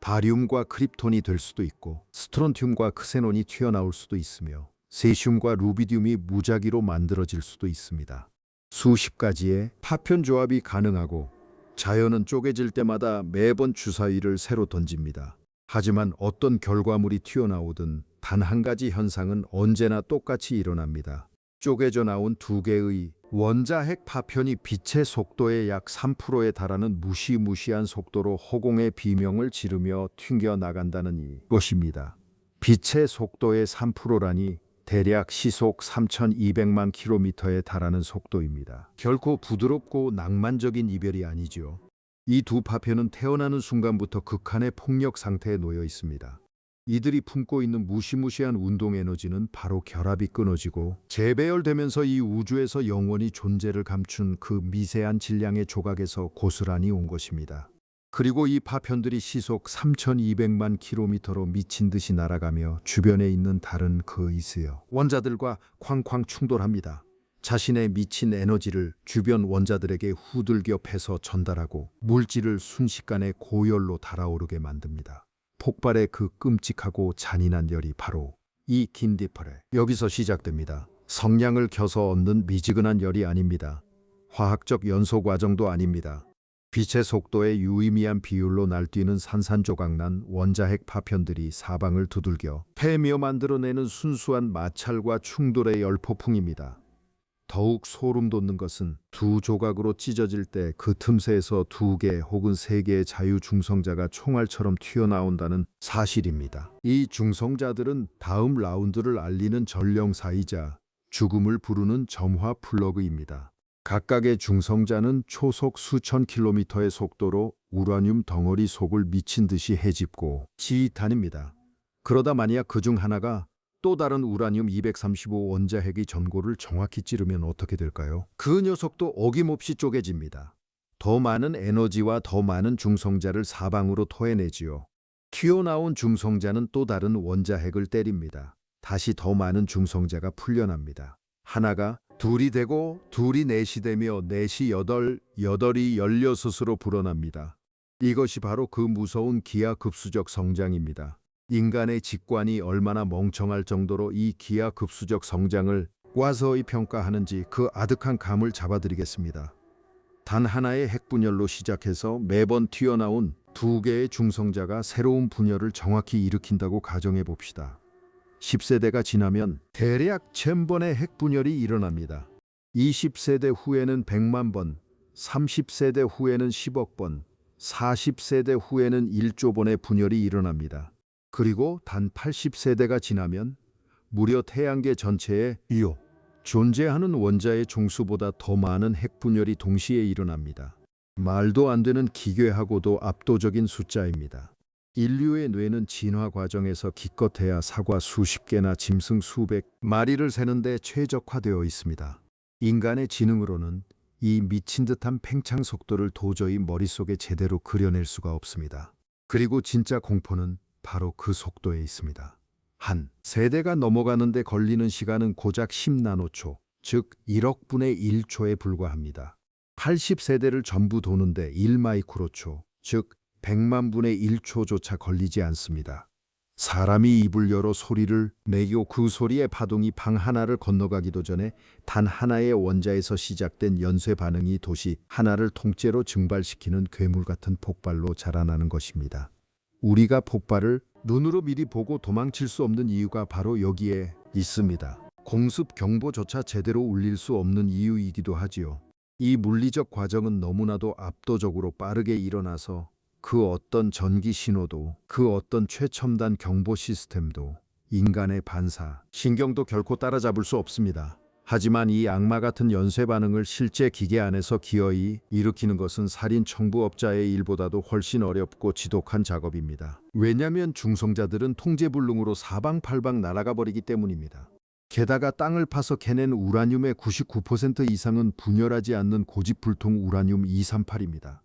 바리움과 크립톤이 될 수도 있고 스트론튬과 크세논이 튀어나올 수도 있으며 세슘과 루비듐이 무작위로 만들어질 수도 있습니다. 수십 가지의 파편 조합이 가능하고 자연은 쪼개질 때마다 매번 주사위를 새로 던집니다. 하지만 어떤 결과물이 튀어나오든 단 한 가지 현상은 언제나 똑같이 일어납니다. 쪼개져 나온 2개의 원자핵 파편이 빛의 속도의 약 3%에 달하는 무시무시한 속도로 허공의 비명을 지르며 튕겨 나간다는 이것입니다. 빛의 속도의 3%라니 대략 시속 3,200만 킬로미터에 달하는 속도입니다. 결코 부드럽고 낭만적인 이별이 아니죠. 이 두 파편은 태어나는 순간부터 극한의 폭력 상태에 놓여 있습니다. 이들이 품고 있는 무시무시한 운동 에너지는 바로 결합이 끊어지고 재배열되면서 이 우주에서 영원히 존재를 감춘 그 미세한 질량의 조각에서 고스란히 온 것입니다. 그리고 이 파편들이 시속 3,200만 킬로미터로 미친 듯이 날아가며 주변에 있는 다른 그 이스여 원자들과 쾅쾅 충돌합니다. 자신의 미친 에너지를 주변 원자들에게 후들겨 패서 전달하고 물질을 순식간에 고열로 달아오르게 만듭니다. 폭발의 그 끔찍하고 잔인한 열이 바로 이 긴디펄에 여기서 시작됩니다. 성냥을 켜서 얻는 미지근한 열이 아닙니다. 화학적 연소 과정도 아닙니다. 빛의 속도에 유의미한 비율로 날뛰는 산산조각난 원자핵 파편들이 사방을 두들겨 패며 만들어내는 순수한 마찰과 충돌의 열폭풍입니다. 더욱 소름 돋는 것은 두 조각으로 찢어질 때 그 틈새에서 2개 혹은 3개의 자유중성자가 총알처럼 튀어나온다는 사실입니다. 이 중성자들은 다음 라운드를 알리는 전령사이자 죽음을 부르는 점화 플러그입니다. 각각의 중성자는 초속 수천 킬로미터의 속도로 우라늄 덩어리 속을 미친 듯이 헤집고 지휘탄입니다. 그러다 만약 그중 하나가 또 다른 우라늄 235 원자핵의 전골을 정확히 찌르면 어떻게 될까요? 그 녀석도 어김없이 쪼개집니다. 더 많은 에너지와 더 많은 중성자를 사방으로 토해내지요. 튀어나온 중성자는 또 다른 원자핵을 때립니다. 다시 더 많은 중성자가 풀려납니다. 하나가 둘이 되고 둘이 넷이 되며 넷이 여덟, 여덟이 16으로 불어납니다. 이것이 바로 그 무서운 기하급수적 성장입니다. 인간의 직관이 얼마나 멍청할 정도로 이 기하급수적 성장을 객관서의 평가하는지 그 아득한 감을 잡아드리겠습니다. 단 하나의 핵분열로 시작해서 매번 튀어나온 두 개의 중성자가 새로운 분열을 정확히 일으킨다고 가정해 봅시다. 10세대가 지나면 대략 1000번의 핵분열이 일어납니다. 20세대 후에는 100만 번, 30세대 후에는 10억 번, 40세대 후에는 1조 번의 분열이 일어납니다. 그리고 단 80세대가 지나면 무려 태양계 전체에 존재하는 원자의 종수보다 더 많은 핵분열이 동시에 일어납니다. 말도 안 되는 기괴하고도 압도적인 숫자입니다. 인류의 뇌는 진화 과정에서 기껏해야 사과 수십 개나 짐승 수백 마리를 세는데 최적화되어 있습니다. 인간의 지능으로는 이 미친 듯한 팽창 속도를 도저히 머릿속에 제대로 그려낼 수가 없습니다. 그리고 진짜 공포는 바로 그 속도에 있습니다. 한 세대가 넘어가는데 걸리는 시간은 고작 10나노초, 즉 1억 분의 1초에 불과합니다. 80세대를 전부 도는데 1마이크로초, 즉 100만 분의 1초조차 걸리지 않습니다. 사람이 입을 열어 소리를 내고 그 소리의 파동이 방 하나를 건너가기도 전에 단 하나의 원자에서 시작된 연쇄 반응이 도시 하나를 통째로 증발시키는 괴물 같은 폭발로 자라나는 것입니다. 우리가 폭발을 눈으로 미리 보고 도망칠 수 없는 이유가 바로 여기에 있습니다. 공습 경보조차 제대로 울릴 수 없는 이유이기도 하지요. 이 물리적 과정은 너무나도 압도적으로 빠르게 일어나서 그 어떤 전기 신호도, 그 어떤 최첨단 경보 시스템도, 인간의 반사, 신경도 결코 따라잡을 수 없습니다. 하지만 이 악마 같은 연쇄 반응을 실제 기계 안에서 기어이 일으키는 것은 살인 청부업자의 일보다도 훨씬 어렵고 지독한 작업입니다. 왜냐하면 중성자들은 통제불능으로 사방팔방 날아가 버리기 때문입니다. 게다가 땅을 파서 캐낸 우라늄의 99% 이상은 분열하지 않는 고집불통 우라늄 238입니다.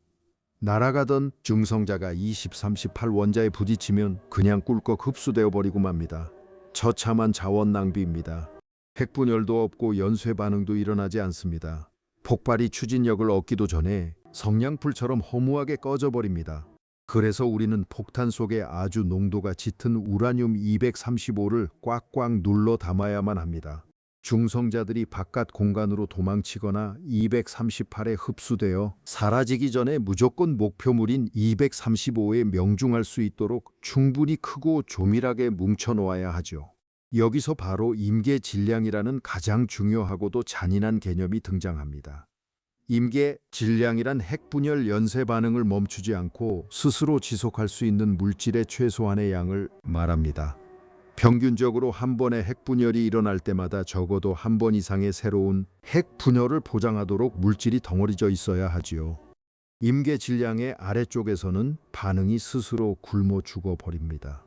날아가던 중성자가 20, 38 원자에 부딪히면 그냥 꿀꺽 흡수되어 버리고 맙니다. 처참한 자원 낭비입니다. 핵분열도 없고 연쇄 반응도 일어나지 않습니다. 폭발이 추진력을 얻기도 전에 성냥불처럼 허무하게 꺼져버립니다. 그래서 우리는 폭탄 속에 아주 농도가 짙은 우라늄 235를 꽉꽉 눌러 담아야만 합니다. 중성자들이 바깥 공간으로 도망치거나 238에 흡수되어 사라지기 전에 무조건 목표물인 235에 명중할 수 있도록 충분히 크고 조밀하게 뭉쳐놓아야 하죠. 여기서 바로 임계 질량이라는 가장 중요하고도 잔인한 개념이 등장합니다. 임계 질량이란 핵분열 연쇄 반응을 멈추지 않고 스스로 지속할 수 있는 물질의 최소한의 양을 말합니다. 평균적으로 한 번의 핵분열이 일어날 때마다 적어도 한 번 이상의 새로운 핵분열을 보장하도록 물질이 덩어리져 있어야 하지요. 임계 질량의 아래쪽에서는 반응이 스스로 굶어 죽어버립니다.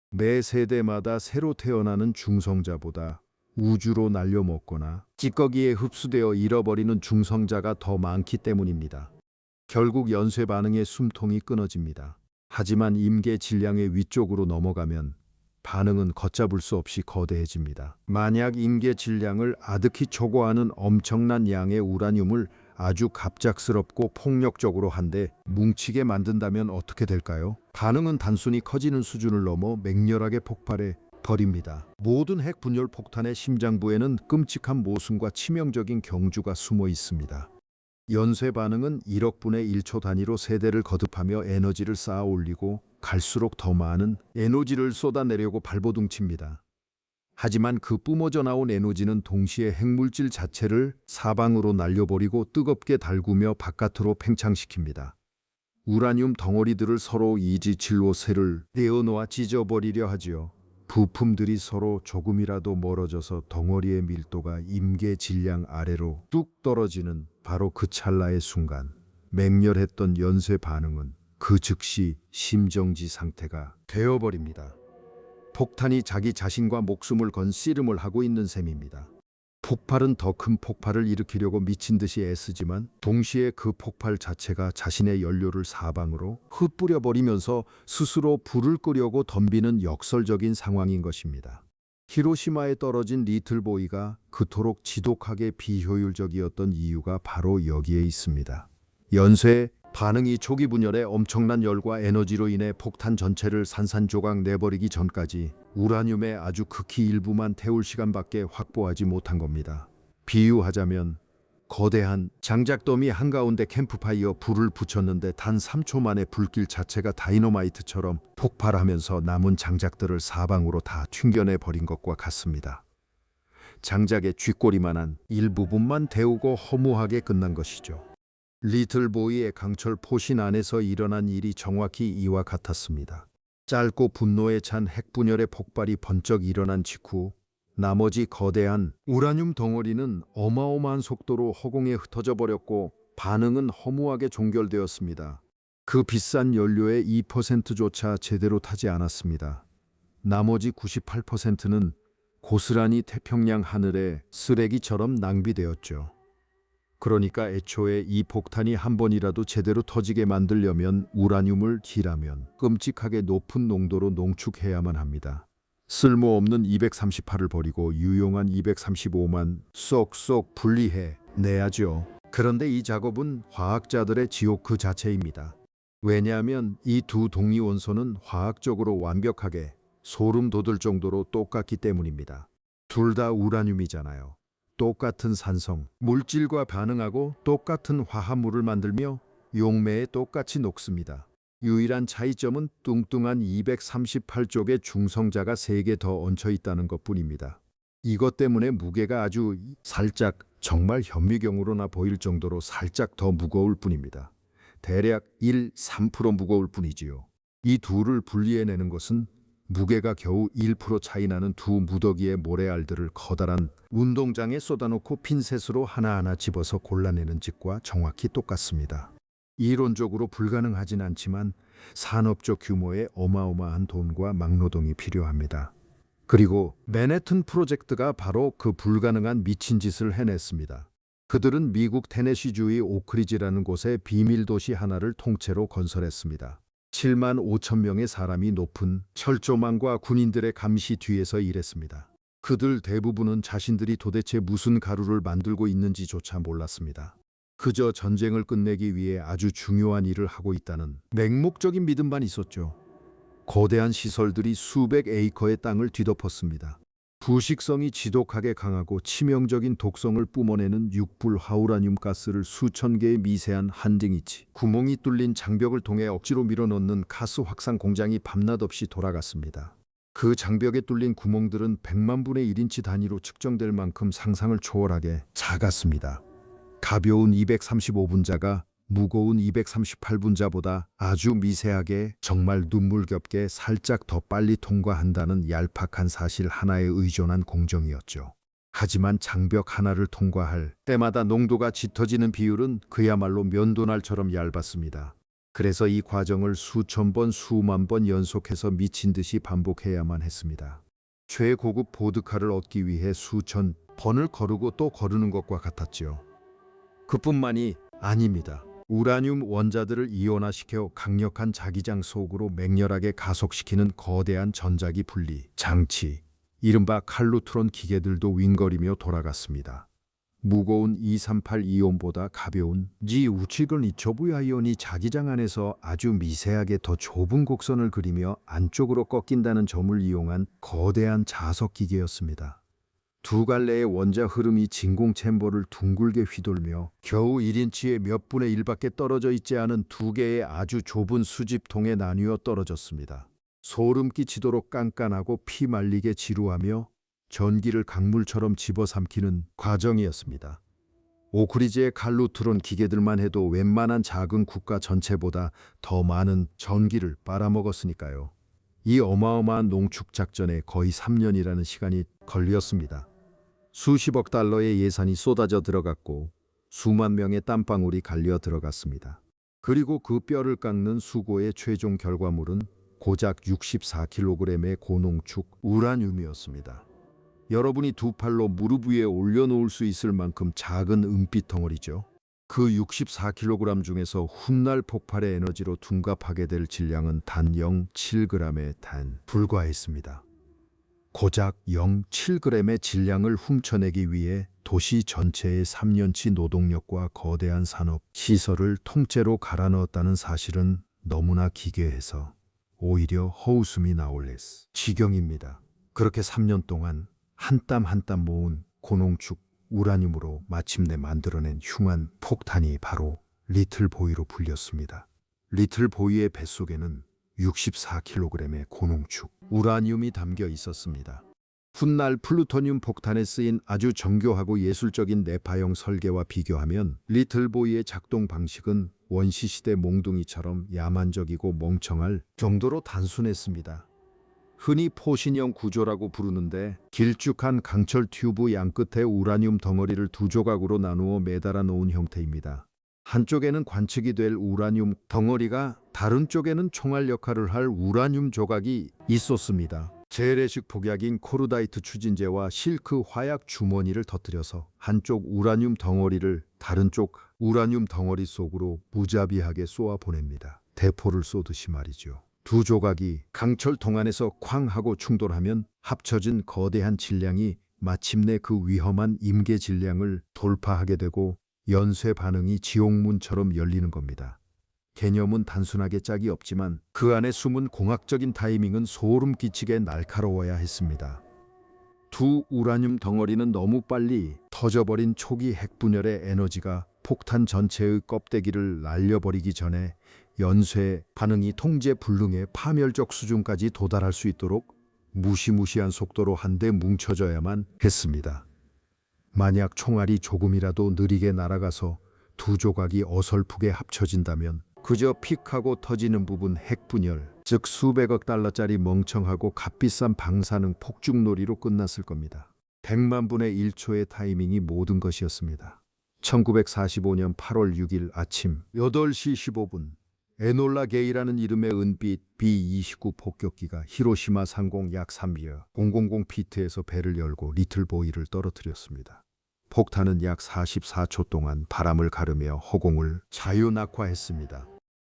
매 세대마다 새로 태어나는 중성자보다 우주로 날려먹거나 찌꺼기에 흡수되어 잃어버리는 중성자가 더 많기 때문입니다. 결국 연쇄 반응의 숨통이 끊어집니다. 하지만 임계 질량의 위쪽으로 넘어가면 반응은 걷잡을 수 없이 거대해집니다. 만약 임계 질량을 아득히 초과하는 엄청난 양의 우라늄을 아주 갑작스럽고 폭력적으로 한데 뭉치게 만든다면 어떻게 될까요? 반응은 단순히 커지는 수준을 넘어 맹렬하게 폭발해 버립니다. 모든 핵분열 폭탄의 심장부에는 끔찍한 모순과 치명적인 경주가 숨어 있습니다. 연쇄 반응은 1억 분의 1초 단위로 세대를 거듭하며 에너지를 쌓아 올리고 갈수록 더 많은 에너지를 쏟아내려고 발버둥칩니다. 하지만 그 뿜어져 나온 에너지는 동시에 핵물질 자체를 사방으로 날려버리고 뜨겁게 달구며 바깥으로 팽창시킵니다. 우라늄 덩어리들을 서로 이지질로 쇠를 떼어놓아 찢어버리려 하지요. 부품들이 서로 조금이라도 멀어져서 덩어리의 밀도가 임계 질량 아래로 뚝 떨어지는 바로 그 찰나의 순간, 맹렬했던 연쇄 반응은 그 즉시 심정지 상태가 되어버립니다. 폭탄이 자기 자신과 목숨을 건 씨름을 하고 있는 셈입니다. 폭발은 더 큰 폭발을 일으키려고 미친 듯이 애쓰지만 동시에 그 폭발 자체가 자신의 연료를 사방으로 흩뿌려 버리면서 스스로 불을 끄려고 덤비는 역설적인 상황인 것입니다. 히로시마에 떨어진 리틀보이가 그토록 지독하게 비효율적이었던 이유가 바로 여기에 있습니다. 연쇄 반응이 초기 분열에 엄청난 열과 에너지로 인해 폭탄 전체를 산산조각 내버리기 전까지 우라늄의 아주 극히 일부만 태울 시간밖에 확보하지 못한 겁니다. 비유하자면 거대한 장작더미 한가운데 캠프파이어 불을 붙였는데 단 3초 만에 불길 자체가 다이너마이트처럼 폭발하면서 남은 장작들을 사방으로 다 튕겨내 버린 것과 같습니다. 장작의 쥐꼬리만한 일부분만 데우고 허무하게 끝난 것이죠. 리틀보이의 강철 포신 안에서 일어난 일이 정확히 이와 같았습니다. 짧고 분노에 찬 핵분열의 폭발이 번쩍 일어난 직후 나머지 거대한 우라늄 덩어리는 어마어마한 속도로 허공에 흩어져 버렸고 반응은 허무하게 종결되었습니다. 그 비싼 연료의 2%조차 제대로 타지 않았습니다. 나머지 98%는 고스란히 태평양 하늘에 쓰레기처럼 낭비되었죠. 그러니까 애초에 이 폭탄이 한 번이라도 제대로 터지게 만들려면 우라늄을 딜하면 끔찍하게 높은 농도로 농축해야만 합니다. 쓸모없는 238을 버리고 유용한 235만 쏙쏙 분리해 내야죠. 그런데 이 작업은 화학자들의 지옥 그 자체입니다. 왜냐하면 이 두 동위 원소는 화학적으로 완벽하게 소름 돋을 정도로 똑같기 때문입니다. 둘 다 우라늄이잖아요. 똑같은 산성, 물질과 반응하고 똑같은 화합물을 만들며 용매에 똑같이 녹습니다. 유일한 차이점은 뚱뚱한 238쪽의 중성자가 3개 더 얹혀 있다는 것뿐입니다. 이것 때문에 무게가 아주 살짝, 정말 현미경으로나 보일 정도로 살짝 더 무거울 뿐입니다. 대략 3% 무거울 뿐이지요. 이 둘을 분리해내는 것은 무게가 겨우 1% 차이 나는 두 무더기의 모래알들을 커다란 운동장에 쏟아놓고 핀셋으로 하나하나 집어서 골라내는 짓과 정확히 똑같습니다. 이론적으로 불가능하진 않지만 산업적 규모의 어마어마한 돈과 막노동이 필요합니다. 그리고 맨해튼 프로젝트가 바로 그 불가능한 미친 짓을 해냈습니다. 그들은 미국 테네시주의 오크리지라는 곳에 비밀 도시 하나를 통째로 건설했습니다. 7만 5천 명의 사람이 높은 철조망과 군인들의 감시 뒤에서 일했습니다. 그들 대부분은 자신들이 도대체 무슨 가루를 만들고 있는지조차 몰랐습니다. 그저 전쟁을 끝내기 위해 아주 중요한 일을 하고 있다는 맹목적인 믿음만 있었죠. 거대한 시설들이 수백 에이커의 땅을 뒤덮었습니다. 부식성이 지독하게 강하고 치명적인 독성을 뿜어내는 육불하우라늄 가스를 수천 개의 미세한 한증이치, 구멍이 뚫린 장벽을 통해 억지로 밀어넣는 가스 확산 공장이 밤낮 없이 돌아갔습니다. 그 장벽에 뚫린 구멍들은 100만 분의 1인치 단위로 측정될 만큼 상상을 초월하게 작았습니다. 가벼운 235분자가 무거운 238분자보다 아주 미세하게 정말 눈물겹게 살짝 더 빨리 통과한다는 얄팍한 사실 하나에 의존한 공정이었죠. 하지만 장벽 하나를 통과할 때마다 농도가 짙어지는 비율은 그야말로 면도날처럼 얇았습니다. 그래서 이 과정을 수천 번, 수만 번 연속해서 미친 듯이 반복해야만 했습니다. 최고급 보드카를 얻기 위해 수천 번을 거르고 또 거르는 것과 같았지요. 그뿐만이 아닙니다. 우라늄 원자들을 이온화시켜 강력한 자기장 속으로 맹렬하게 가속시키는 거대한 전자기 분리 장치, 이른바 칼루트론 기계들도 윙거리며 돌아갔습니다. 무거운 238 이온보다 가벼운 G 우측은 리초브 아이온이 자기장 안에서 아주 미세하게 더 좁은 곡선을 그리며 안쪽으로 꺾인다는 점을 이용한 거대한 자석 기계였습니다. 두 갈래의 원자 흐름이 진공 챔버를 둥글게 휘돌며 겨우 1인치의 몇 분의 1밖에 떨어져 있지 않은 두 개의 아주 좁은 수집통에 나뉘어 떨어졌습니다. 소름 끼치도록 깐깐하고 피 말리게 지루하며 전기를 강물처럼 집어삼키는 과정이었습니다. 오크리지의 칼루트론 기계들만 해도 웬만한 작은 국가 전체보다 더 많은 전기를 빨아먹었으니까요. 이 어마어마한 농축 작전에 거의 3년이라는 시간이 걸렸습니다. 수십억 달러의 예산이 쏟아져 들어갔고 수만 명의 땀방울이 갈려 들어갔습니다. 그리고 그 뼈를 깎는 수고의 최종 결과물은 고작 64kg의 고농축 우라늄이었습니다. 여러분이 두 팔로 무릎 위에 올려놓을 수 있을 만큼 작은 은빛 덩어리죠. 그 64kg 중에서 훗날 폭발의 에너지로 둔갑하게 될 질량은 단 0.7g에 불과했습니다. 고작 0.7g의 질량을 훔쳐내기 위해 도시 전체의 3년치 노동력과 거대한 산업 시설을 통째로 갈아 넣었다는 사실은 너무나 기괴해서 오히려 허웃음이 나올 지경입니다. 그렇게 3년 동안 한 땀 한 땀 모은 고농축 우라늄으로 마침내 만들어낸 흉한 폭탄이 바로 리틀보이로 불렸습니다. 리틀보이의 뱃속에는 64kg의 고농축 우라늄이 담겨 있었습니다. 훗날 플루토늄 폭탄에 쓰인 아주 정교하고 예술적인 뇌파형 설계와 비교하면 리틀보이의 작동 방식은 원시시대 몽둥이처럼 야만적이고 멍청할 정도로 단순했습니다. 흔히 포신형 구조라고 부르는데 길쭉한 강철 튜브 양끝에 우라늄 덩어리를 두 조각으로 나누어 매달아 놓은 형태입니다. 한쪽에는 관측이 될 우라늄 덩어리가 다른 쪽에는 총알 역할을 할 우라늄 조각이 있었습니다. 재래식 폭약인 코르다이트 추진제와 실크 화약 주머니를 터뜨려서 한쪽 우라늄 덩어리를 다른 쪽 우라늄 덩어리 속으로 무자비하게 쏘아 보냅니다. 대포를 쏘듯이 말이죠. 두 조각이 강철통 안에서 쾅 하고 충돌하면 합쳐진 거대한 질량이 마침내 그 위험한 임계 질량을 돌파하게 되고 연쇄 반응이 지옥문처럼 열리는 겁니다. 개념은 단순하게 짝이 없지만 그 안에 숨은 공학적인 타이밍은 소름 끼치게 날카로워야 했습니다. 두 우라늄 덩어리는 너무 빨리 터져버린 초기 핵분열의 에너지가 폭탄 전체의 껍데기를 날려버리기 전에 연쇄 반응이 통제 불능의 파멸적 수준까지 도달할 수 있도록 무시무시한 속도로 한데 뭉쳐져야만 했습니다. 만약 총알이 조금이라도 느리게 날아가서 두 조각이 어설프게 합쳐진다면 그저 픽하고 터지는 부분 핵분열, 즉 수백억 달러짜리 멍청하고 값비싼 방사능 폭죽놀이로 끝났을 겁니다. 100만 분의 1초의 타이밍이 모든 것이었습니다. 1945년 8월 6일 아침 8시 15분 에놀라 게이라는 이름의 은빛 B-29 폭격기가 히로시마 상공 약 300 피트에서 배를 열고 리틀보이를 떨어뜨렸습니다. 폭탄은 약 44초 동안 바람을 가르며 허공을 자유낙하했습니다.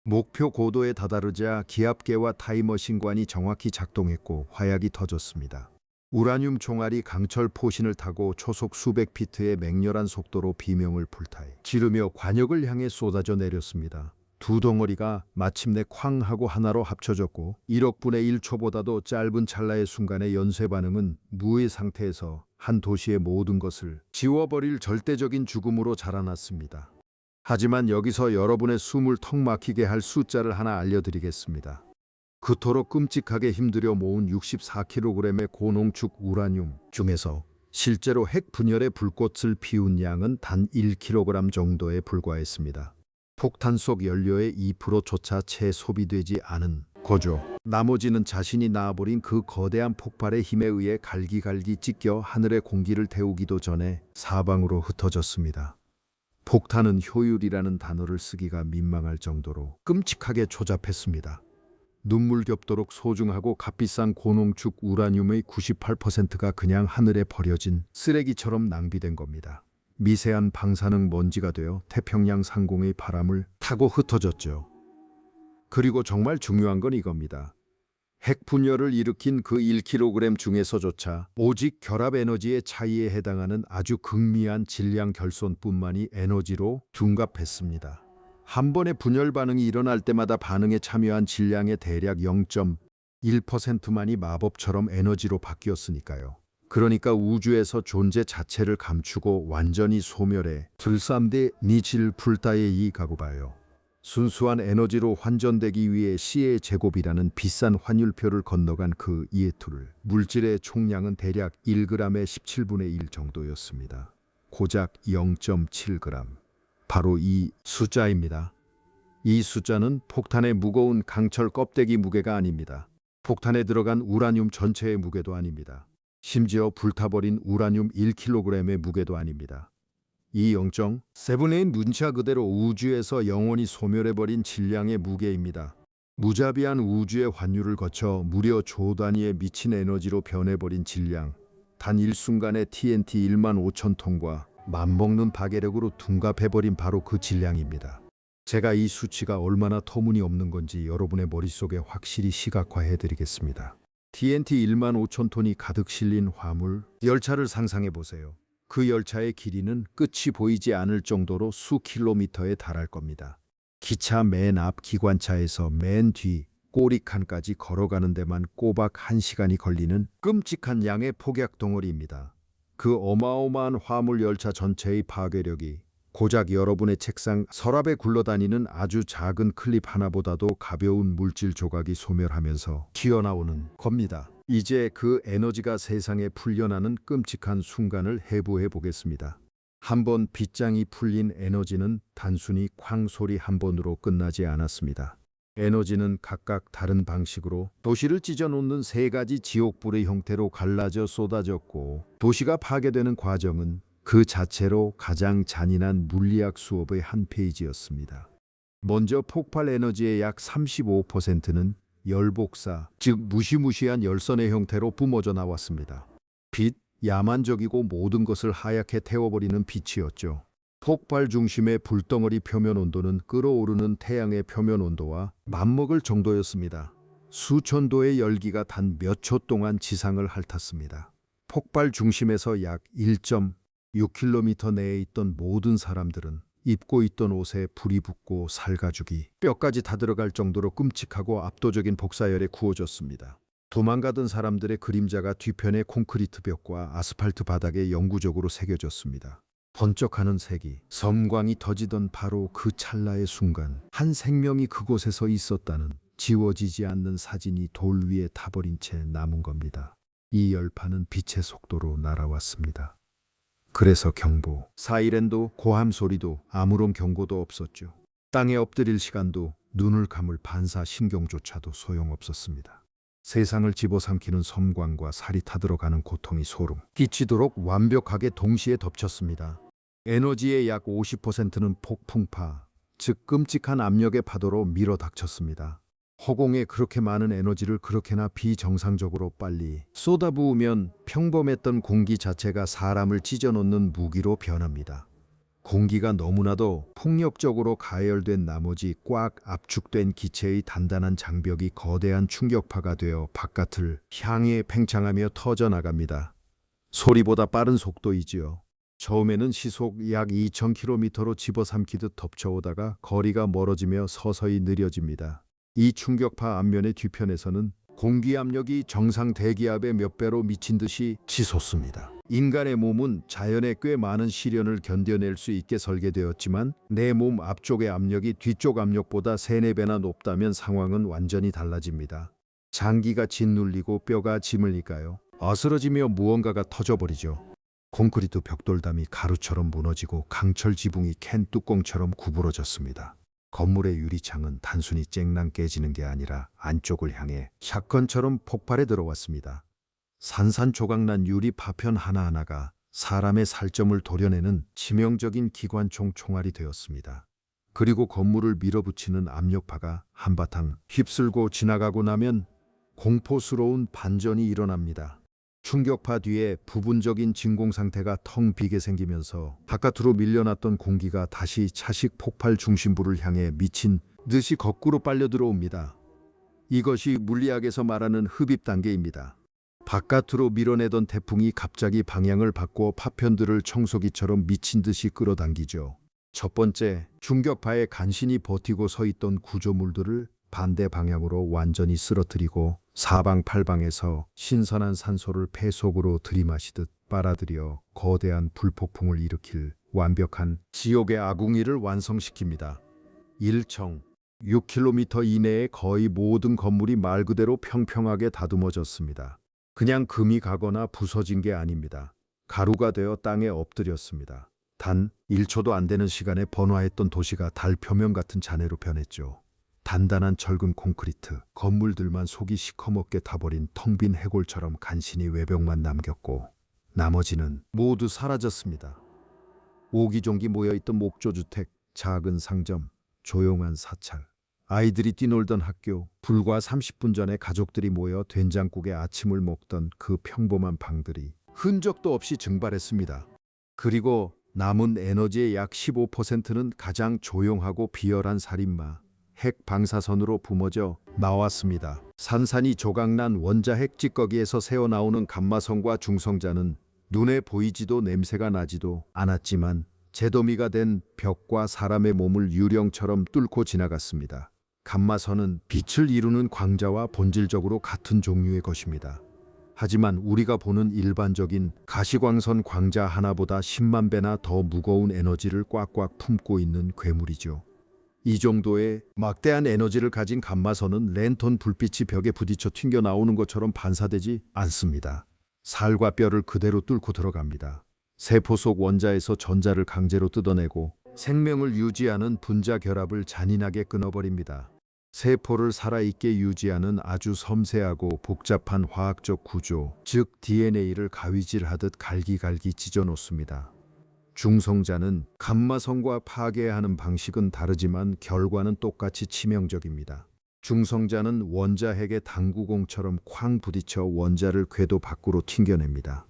목표 고도에 다다르자 기압계와 타이머신관이 정확히 작동했고 화약이 터졌습니다. 우라늄 총알이 강철 포신을 타고 초속 수백 피트의 맹렬한 속도로 비명을 불타해 지르며 관역을 향해 쏟아져 내렸습니다. 두 덩어리가 마침내 쾅 하고 하나로 합쳐졌고 1억 분의 1초보다도 짧은 찰나의 순간의 연쇄 반응은 무의 상태에서 한 도시의 모든 것을 지워버릴 절대적인 죽음으로 자라났습니다. 하지만 여기서 여러분의 숨을 턱 막히게 할 숫자를 하나 알려드리겠습니다. 그토록 끔찍하게 힘들여 모은 64kg의 고농축 우라늄 중에서 실제로 핵 분열의 불꽃을 피운 양은 단 1kg 정도에 불과했습니다. 폭탄 속 연료의 2%조차 채 소비되지 않은 거죠. 나머지는 자신이 낳아버린 그 거대한 폭발의 힘에 의해 갈기갈기 찢겨 하늘의 공기를 태우기도 전에 사방으로 흩어졌습니다. 폭탄은 효율이라는 단어를 쓰기가 민망할 정도로 끔찍하게 조잡했습니다. 눈물겹도록 소중하고 값비싼 고농축 우라늄의 98%가 그냥 하늘에 버려진 쓰레기처럼 낭비된 겁니다. 미세한 방사능 먼지가 되어 태평양 상공의 바람을 타고 흩어졌죠. 그리고 정말 중요한 건 이겁니다. 핵 분열을 일으킨 그 1kg 중에서조차 오직 결합 에너지의 차이에 해당하는 아주 극미한 질량 결손뿐만이 에너지로 둔갑했습니다. 한 번의 분열 반응이 일어날 때마다 반응에 참여한 질량의 대략 0.1%만이 마법처럼 에너지로 바뀌었으니까요. 그러니까 우주에서 존재 자체를 감추고 완전히 소멸해 들삼대 니칠 풀다의 이 가구바요. 순수한 에너지로 환전되기 위해 C의 제곱이라는 비싼 환율표를 건너간 그 이에투를 물질의 총량은 대략 1g의 17분의 1 정도였습니다. 고작 0.7g. 바로 이 숫자입니다. 이 숫자는 폭탄의 무거운 강철 껍데기 무게가 아닙니다. 폭탄에 들어간 우라늄 전체의 무게도 아닙니다. 심지어 불타버린 우라늄 1kg의 무게도 아닙니다. 이 0.7의 문자 그대로 우주에서 영원히 소멸해버린 질량의 무게입니다. 무자비한 우주의 환율을 거쳐 무려 조 단위의 미친 에너지로 변해버린 질량. 단 일순간에 TNT 1만 5천 톤과 맘먹는 파괴력으로 둔갑해버린 바로 그 질량입니다. 제가 이 수치가 얼마나 터무니없는 건지 여러분의 머릿속에 확실히 시각화해드리겠습니다. TNT 1만 5천 톤이 가득 실린 화물 열차를 상상해 보세요. 그 열차의 길이는 끝이 보이지 않을 정도로 수 킬로미터에 달할 겁니다. 기차 맨 앞 기관차에서 맨 뒤 꼬리칸까지 걸어가는 데만 꼬박 1시간이 걸리는 끔찍한 양의 폭약 덩어리입니다. 그 어마어마한 화물 열차 전체의 파괴력이 고작 여러분의 책상 서랍에 굴러다니는 아주 작은 클립 하나보다도 가벼운 물질 조각이 소멸하면서 튀어나오는 겁니다. 이제 그 에너지가 세상에 풀려나는 끔찍한 순간을 해부해 보겠습니다. 한번 빗장이 풀린 에너지는 단순히 쾅 소리 한 번으로 끝나지 않았습니다. 에너지는 각각 다른 방식으로 도시를 찢어놓는 세 가지 지옥불의 형태로 갈라져 쏟아졌고, 도시가 파괴되는 과정은 그 자체로 가장 잔인한 물리학 수업의 한 페이지였습니다. 먼저 폭발 에너지의 약 35%는 열복사, 즉 무시무시한 열선의 형태로 뿜어져 나왔습니다. 빛, 야만적이고 모든 것을 하얗게 태워버리는 빛이었죠. 폭발 중심의 불덩어리 표면 온도는 끓어오르는 태양의 표면 온도와 맞먹을 정도였습니다. 수천 도의 열기가 단 몇 초 동안 지상을 핥았습니다. 폭발 중심에서 약 1.6km 내에 있던 모든 사람들은 입고 있던 옷에 불이 붙고 살가죽이 뼈까지 다 들어갈 정도로 끔찍하고 압도적인 복사열에 구워졌습니다. 도망가던 사람들의 그림자가 뒤편의 콘크리트 벽과 아스팔트 바닥에 영구적으로 새겨졌습니다. 번쩍하는 색이, 섬광이 터지던 바로 그 찰나의 순간, 한 생명이 그곳에서 있었다는 지워지지 않는 사진이 돌 위에 타버린 채 남은 겁니다. 이 열파는 빛의 속도로 날아왔습니다. 그래서 경보, 사이렌도 고함 소리도 아무런 경고도 없었죠. 땅에 엎드릴 시간도 눈을 감을 반사 신경조차도 소용없었습니다. 세상을 집어삼키는 섬광과 살이 타들어가는 고통이 소름 끼치도록 완벽하게 동시에 덮쳤습니다. 에너지의 약 50%는 폭풍파, 즉 끔찍한 압력의 파도로 밀어 닥쳤습니다. 허공에 그렇게 많은 에너지를 그렇게나 비정상적으로 빨리 쏟아부으면 평범했던 공기 자체가 사람을 찢어놓는 무기로 변합니다. 공기가 너무나도 폭력적으로 가열된 나머지 꽉 압축된 기체의 단단한 장벽이 거대한 충격파가 되어 바깥을 향해 팽창하며 터져나갑니다. 소리보다 빠른 속도이지요. 처음에는 시속 약 2000km로 집어삼키듯 덮쳐오다가 거리가 멀어지며 서서히 느려집니다. 이 충격파 앞면의 뒤편에서는 공기 압력이 정상 대기압의 몇 배로 미친 듯이 치솟습니다. 인간의 몸은 자연의 꽤 많은 시련을 견뎌낼 수 있게 설계되었지만 내 몸 앞쪽의 압력이 뒤쪽 압력보다 3, 4배나 높다면 상황은 완전히 달라집니다. 장기가 짓눌리고 뼈가 짓물리까요? 어스러지며 무언가가 터져버리죠. 콘크리트 벽돌담이 가루처럼 무너지고 강철 지붕이 캔 뚜껑처럼 구부러졌습니다. 건물의 유리창은 단순히 쨍랑 깨지는 게 아니라 안쪽을 향해 샷건처럼 폭발해 들어왔습니다. 산산조각난 유리 파편 하나하나가 사람의 살점을 도려내는 치명적인 기관총 총알이 되었습니다. 그리고 건물을 밀어붙이는 압력파가 한바탕 휩쓸고 지나가고 나면 공포스러운 반전이 일어납니다. 충격파 뒤에 부분적인 진공 상태가 텅 비게 생기면서 바깥으로 밀려났던 공기가 다시 차식 폭발 중심부를 향해 미친 듯이 거꾸로 빨려 들어옵니다. 이것이 물리학에서 말하는 흡입 단계입니다. 바깥으로 밀어내던 태풍이 갑자기 방향을 바꿔 파편들을 청소기처럼 미친 듯이 끌어당기죠. 첫 번째, 충격파에 간신히 버티고 서 있던 구조물들을 반대 방향으로 완전히 쓰러뜨리고 사방팔방에서 신선한 산소를 폐 속으로 들이마시듯 빨아들여 거대한 불폭풍을 일으킬 완벽한 지옥의 아궁이를 완성시킵니다. 1.6km 이내의 거의 모든 건물이 말 그대로 평평하게 다듬어졌습니다. 그냥 금이 가거나 부서진 게 아닙니다. 가루가 되어 땅에 엎드렸습니다. 단 1초도 안 되는 시간에 번화했던 도시가 달 표면 같은 잔해로 변했죠. 단단한 철근 콘크리트, 건물들만 속이 시커멓게 타버린 텅 빈 해골처럼 간신히 외벽만 남겼고 나머지는 모두 사라졌습니다. 오기종기 모여있던 목조주택, 작은 상점, 조용한 사찰, 아이들이 뛰놀던 학교, 불과 30분 전에 가족들이 모여 된장국에 아침을 먹던 그 평범한 방들이 흔적도 없이 증발했습니다. 그리고 남은 에너지의 약 15%는 가장 조용하고 비열한 살인마, 핵 방사선으로 뿜어져 나왔습니다. 산산이 조각난 원자핵 찌꺼기에서 새어나오는 감마선과 중성자는 눈에 보이지도 냄새가 나지도 않았지만 재도미가 된 벽과 사람의 몸을 유령처럼 뚫고 지나갔습니다. 감마선은 빛을 이루는 광자와 본질적으로 같은 종류의 것입니다. 하지만 우리가 보는 일반적인 가시광선 광자 하나보다 10만 배나 더 무거운 에너지를 꽉꽉 품고 있는 괴물이죠. 이 정도의 막대한 에너지를 가진 감마선은 랜턴 불빛이 벽에 부딪혀 튕겨 나오는 것처럼 반사되지 않습니다. 살과 뼈를 그대로 뚫고 들어갑니다. 세포 속 원자에서 전자를 강제로 뜯어내고 생명을 유지하는 분자 결합을 잔인하게 끊어버립니다. 세포를 살아있게 유지하는 아주 섬세하고 복잡한 화학적 구조, 즉 DNA를 가위질하듯 갈기갈기 찢어놓습니다. 중성자는 감마선과 파괴하는 방식은 다르지만 결과는 똑같이 치명적입니다. 중성자는 원자핵의 당구공처럼 쾅 부딪혀 원자를 궤도 밖으로 튕겨냅니다.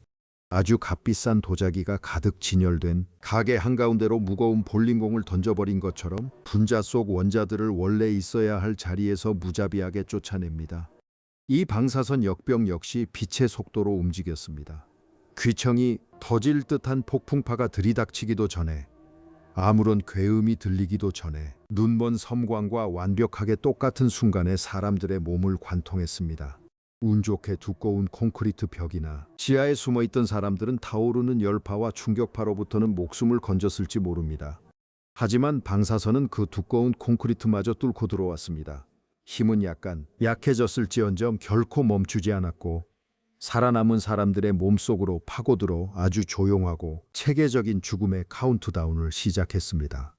아주 값비싼 도자기가 가득 진열된 가게 한가운데로 무거운 볼링공을 던져버린 것처럼 분자 속 원자들을 원래 있어야 할 자리에서 무자비하게 쫓아냅니다. 이 방사선 역병 역시 빛의 속도로 움직였습니다. 귀청이 터질 듯한 폭풍파가 들이닥치기도 전에, 아무런 괴음이 들리기도 전에 눈먼 섬광과 완벽하게 똑같은 순간에 사람들의 몸을 관통했습니다. 운 좋게 두꺼운 콘크리트 벽이나 지하에 숨어있던 사람들은 타오르는 열파와 충격파로부터는 목숨을 건졌을지 모릅니다. 하지만 방사선은 그 두꺼운 콘크리트마저 뚫고 들어왔습니다. 힘은 약간 약해졌을지언정 결코 멈추지 않았고 살아남은 사람들의 몸속으로 파고들어 아주 조용하고 체계적인 죽음의 카운트다운을 시작했습니다.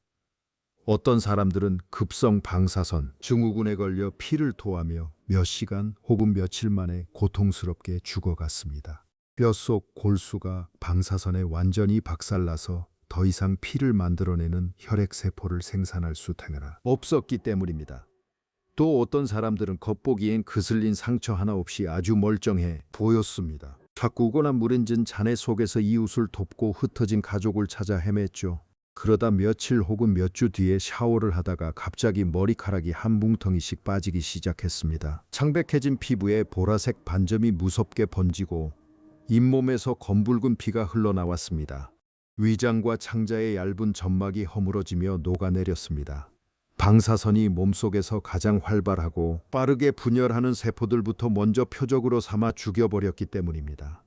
어떤 사람들은 급성 방사선 증후군에 걸려 피를 토하며 몇 시간 혹은 며칠 만에 고통스럽게 죽어갔습니다. 뼛속 골수가 방사선에 완전히 박살나서 더 이상 피를 만들어내는 혈액세포를 생산할 수가 없었기 때문입니다. 또 어떤 사람들은 겉보기엔 그슬린 상처 하나 없이 아주 멀쩡해 보였습니다. 자꾸거나 무른진 잔해 속에서 이웃을 돕고 흩어진 가족을 찾아 헤맸죠. 그러다 며칠 혹은 몇 주 뒤에 샤워를 하다가 갑자기 머리카락이 한 뭉텅이씩 빠지기 시작했습니다. 창백해진 피부에 보라색 반점이 무섭게 번지고 잇몸에서 검붉은 피가 흘러나왔습니다. 위장과 창자의 얇은 점막이 허물어지며 녹아내렸습니다. 방사선이 몸속에서 가장 활발하고 빠르게 분열하는 세포들부터 먼저 표적으로 삼아 죽여버렸기 때문입니다.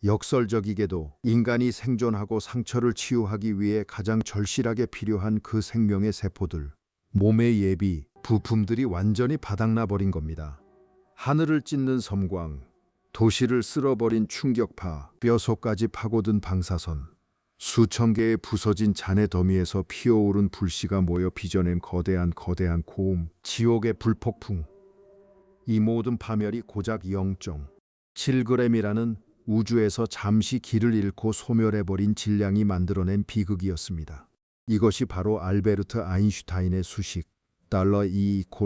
역설적이게도 인간이 생존하고 상처를 치유하기 위해 가장 절실하게 필요한 그 생명의 세포들, 몸의 예비, 부품들이 완전히 바닥나 버린 겁니다. 하늘을 찢는 섬광, 도시를 쓸어버린 충격파, 뼛속까지 파고든 방사선, 수천 개의 부서진 잔해 더미에서 피어오른 불씨가 모여 빚어낸 거대한 고음, 지옥의 불폭풍. 이 모든 파멸이 고작 0.7g이라는 우주에서 잠시 길을 잃고 소멸해버린 질량이 만들어낸 비극이었습니다. 이것이 바로 알베르트 아인슈타인의 수식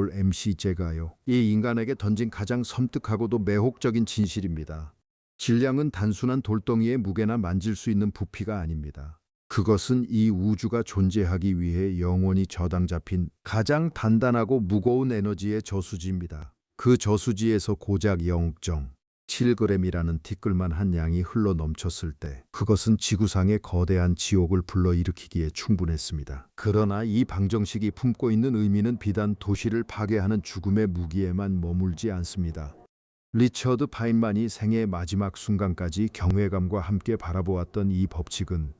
$E=mc/이 인간에게 던진 가장 섬뜩하고도 매혹적인 진실입니다. 질량은 단순한 돌덩이의 무게나 만질 수 있는 부피가 아닙니다. 그것은 이 우주가 존재하기 위해 영원히 저당 잡힌 가장 단단하고 무거운 에너지의 저수지입니다. 그 저수지에서 고작 0.7g이라는 티끌만 한 양이 흘러 넘쳤을 때 그것은 지구상의 거대한 지옥을 불러일으키기에 충분했습니다. 그러나 이 방정식이 품고 있는 의미는 비단 도시를 파괴하는 죽음의 무기에만 머물지 않습니다. 리처드 파인만이 생애의 마지막 순간까지 경외감과 함께 바라보았던 이 법칙은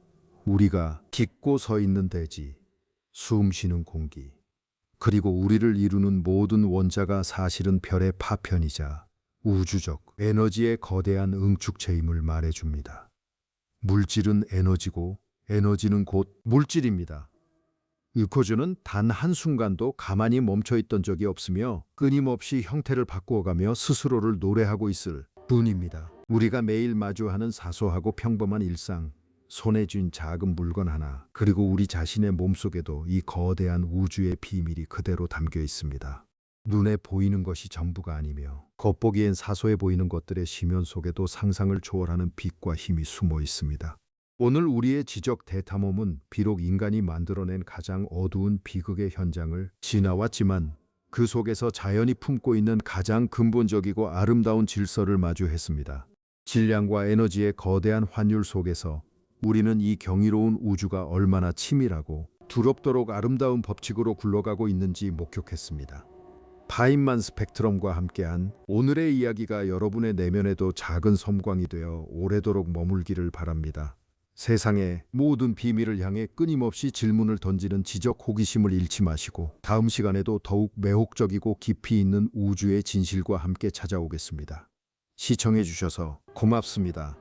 우리가 딛고 서 있는 대지, 숨 쉬는 공기, 그리고 우리를 이루는 모든 원자가 사실은 별의 파편이자 우주적 에너지의 거대한 응축체임을 말해줍니다. 물질은 에너지고 에너지는 곧 물질입니다. 유코즈는 단 한순간도 가만히 멈춰있던 적이 없으며 끊임없이 형태를 바꾸어가며 스스로를 노래하고 있을 뿐입니다. 우리가 매일 마주하는 사소하고 평범한 일상, 손에 쥔 작은 물건 하나, 그리고 우리 자신의 몸속에도 이 거대한 우주의 비밀이 그대로 담겨 있습니다. 눈에 보이는 것이 전부가 아니며 겉보기엔 사소해 보이는 것들의 심연 속에도 상상을 초월하는 빛과 힘이 숨어 있습니다. 오늘 우리의 지적 대탐험은 비록 인간이 만들어낸 가장 어두운 비극의 현장을 지나왔지만 그 속에서 자연이 품고 있는 가장 근본적이고 아름다운 질서를 마주했습니다. 질량과 에너지의 거대한 환율 속에서 우리는 이 경이로운 우주가 얼마나 치밀하고 두렵도록 아름다운 법칙으로 굴러가고 있는지 목격했습니다. 파인만 스펙트럼과 함께한 오늘의 이야기가 여러분의 내면에도 작은 섬광이 되어 오래도록 머물기를 바랍니다. 세상의 모든 비밀을 향해 끊임없이 질문을 던지는 지적 호기심을 잃지 마시고 다음 시간에도 더욱 매혹적이고 깊이 있는 우주의 진실과 함께 찾아오겠습니다. 시청해 주셔서 고맙습니다.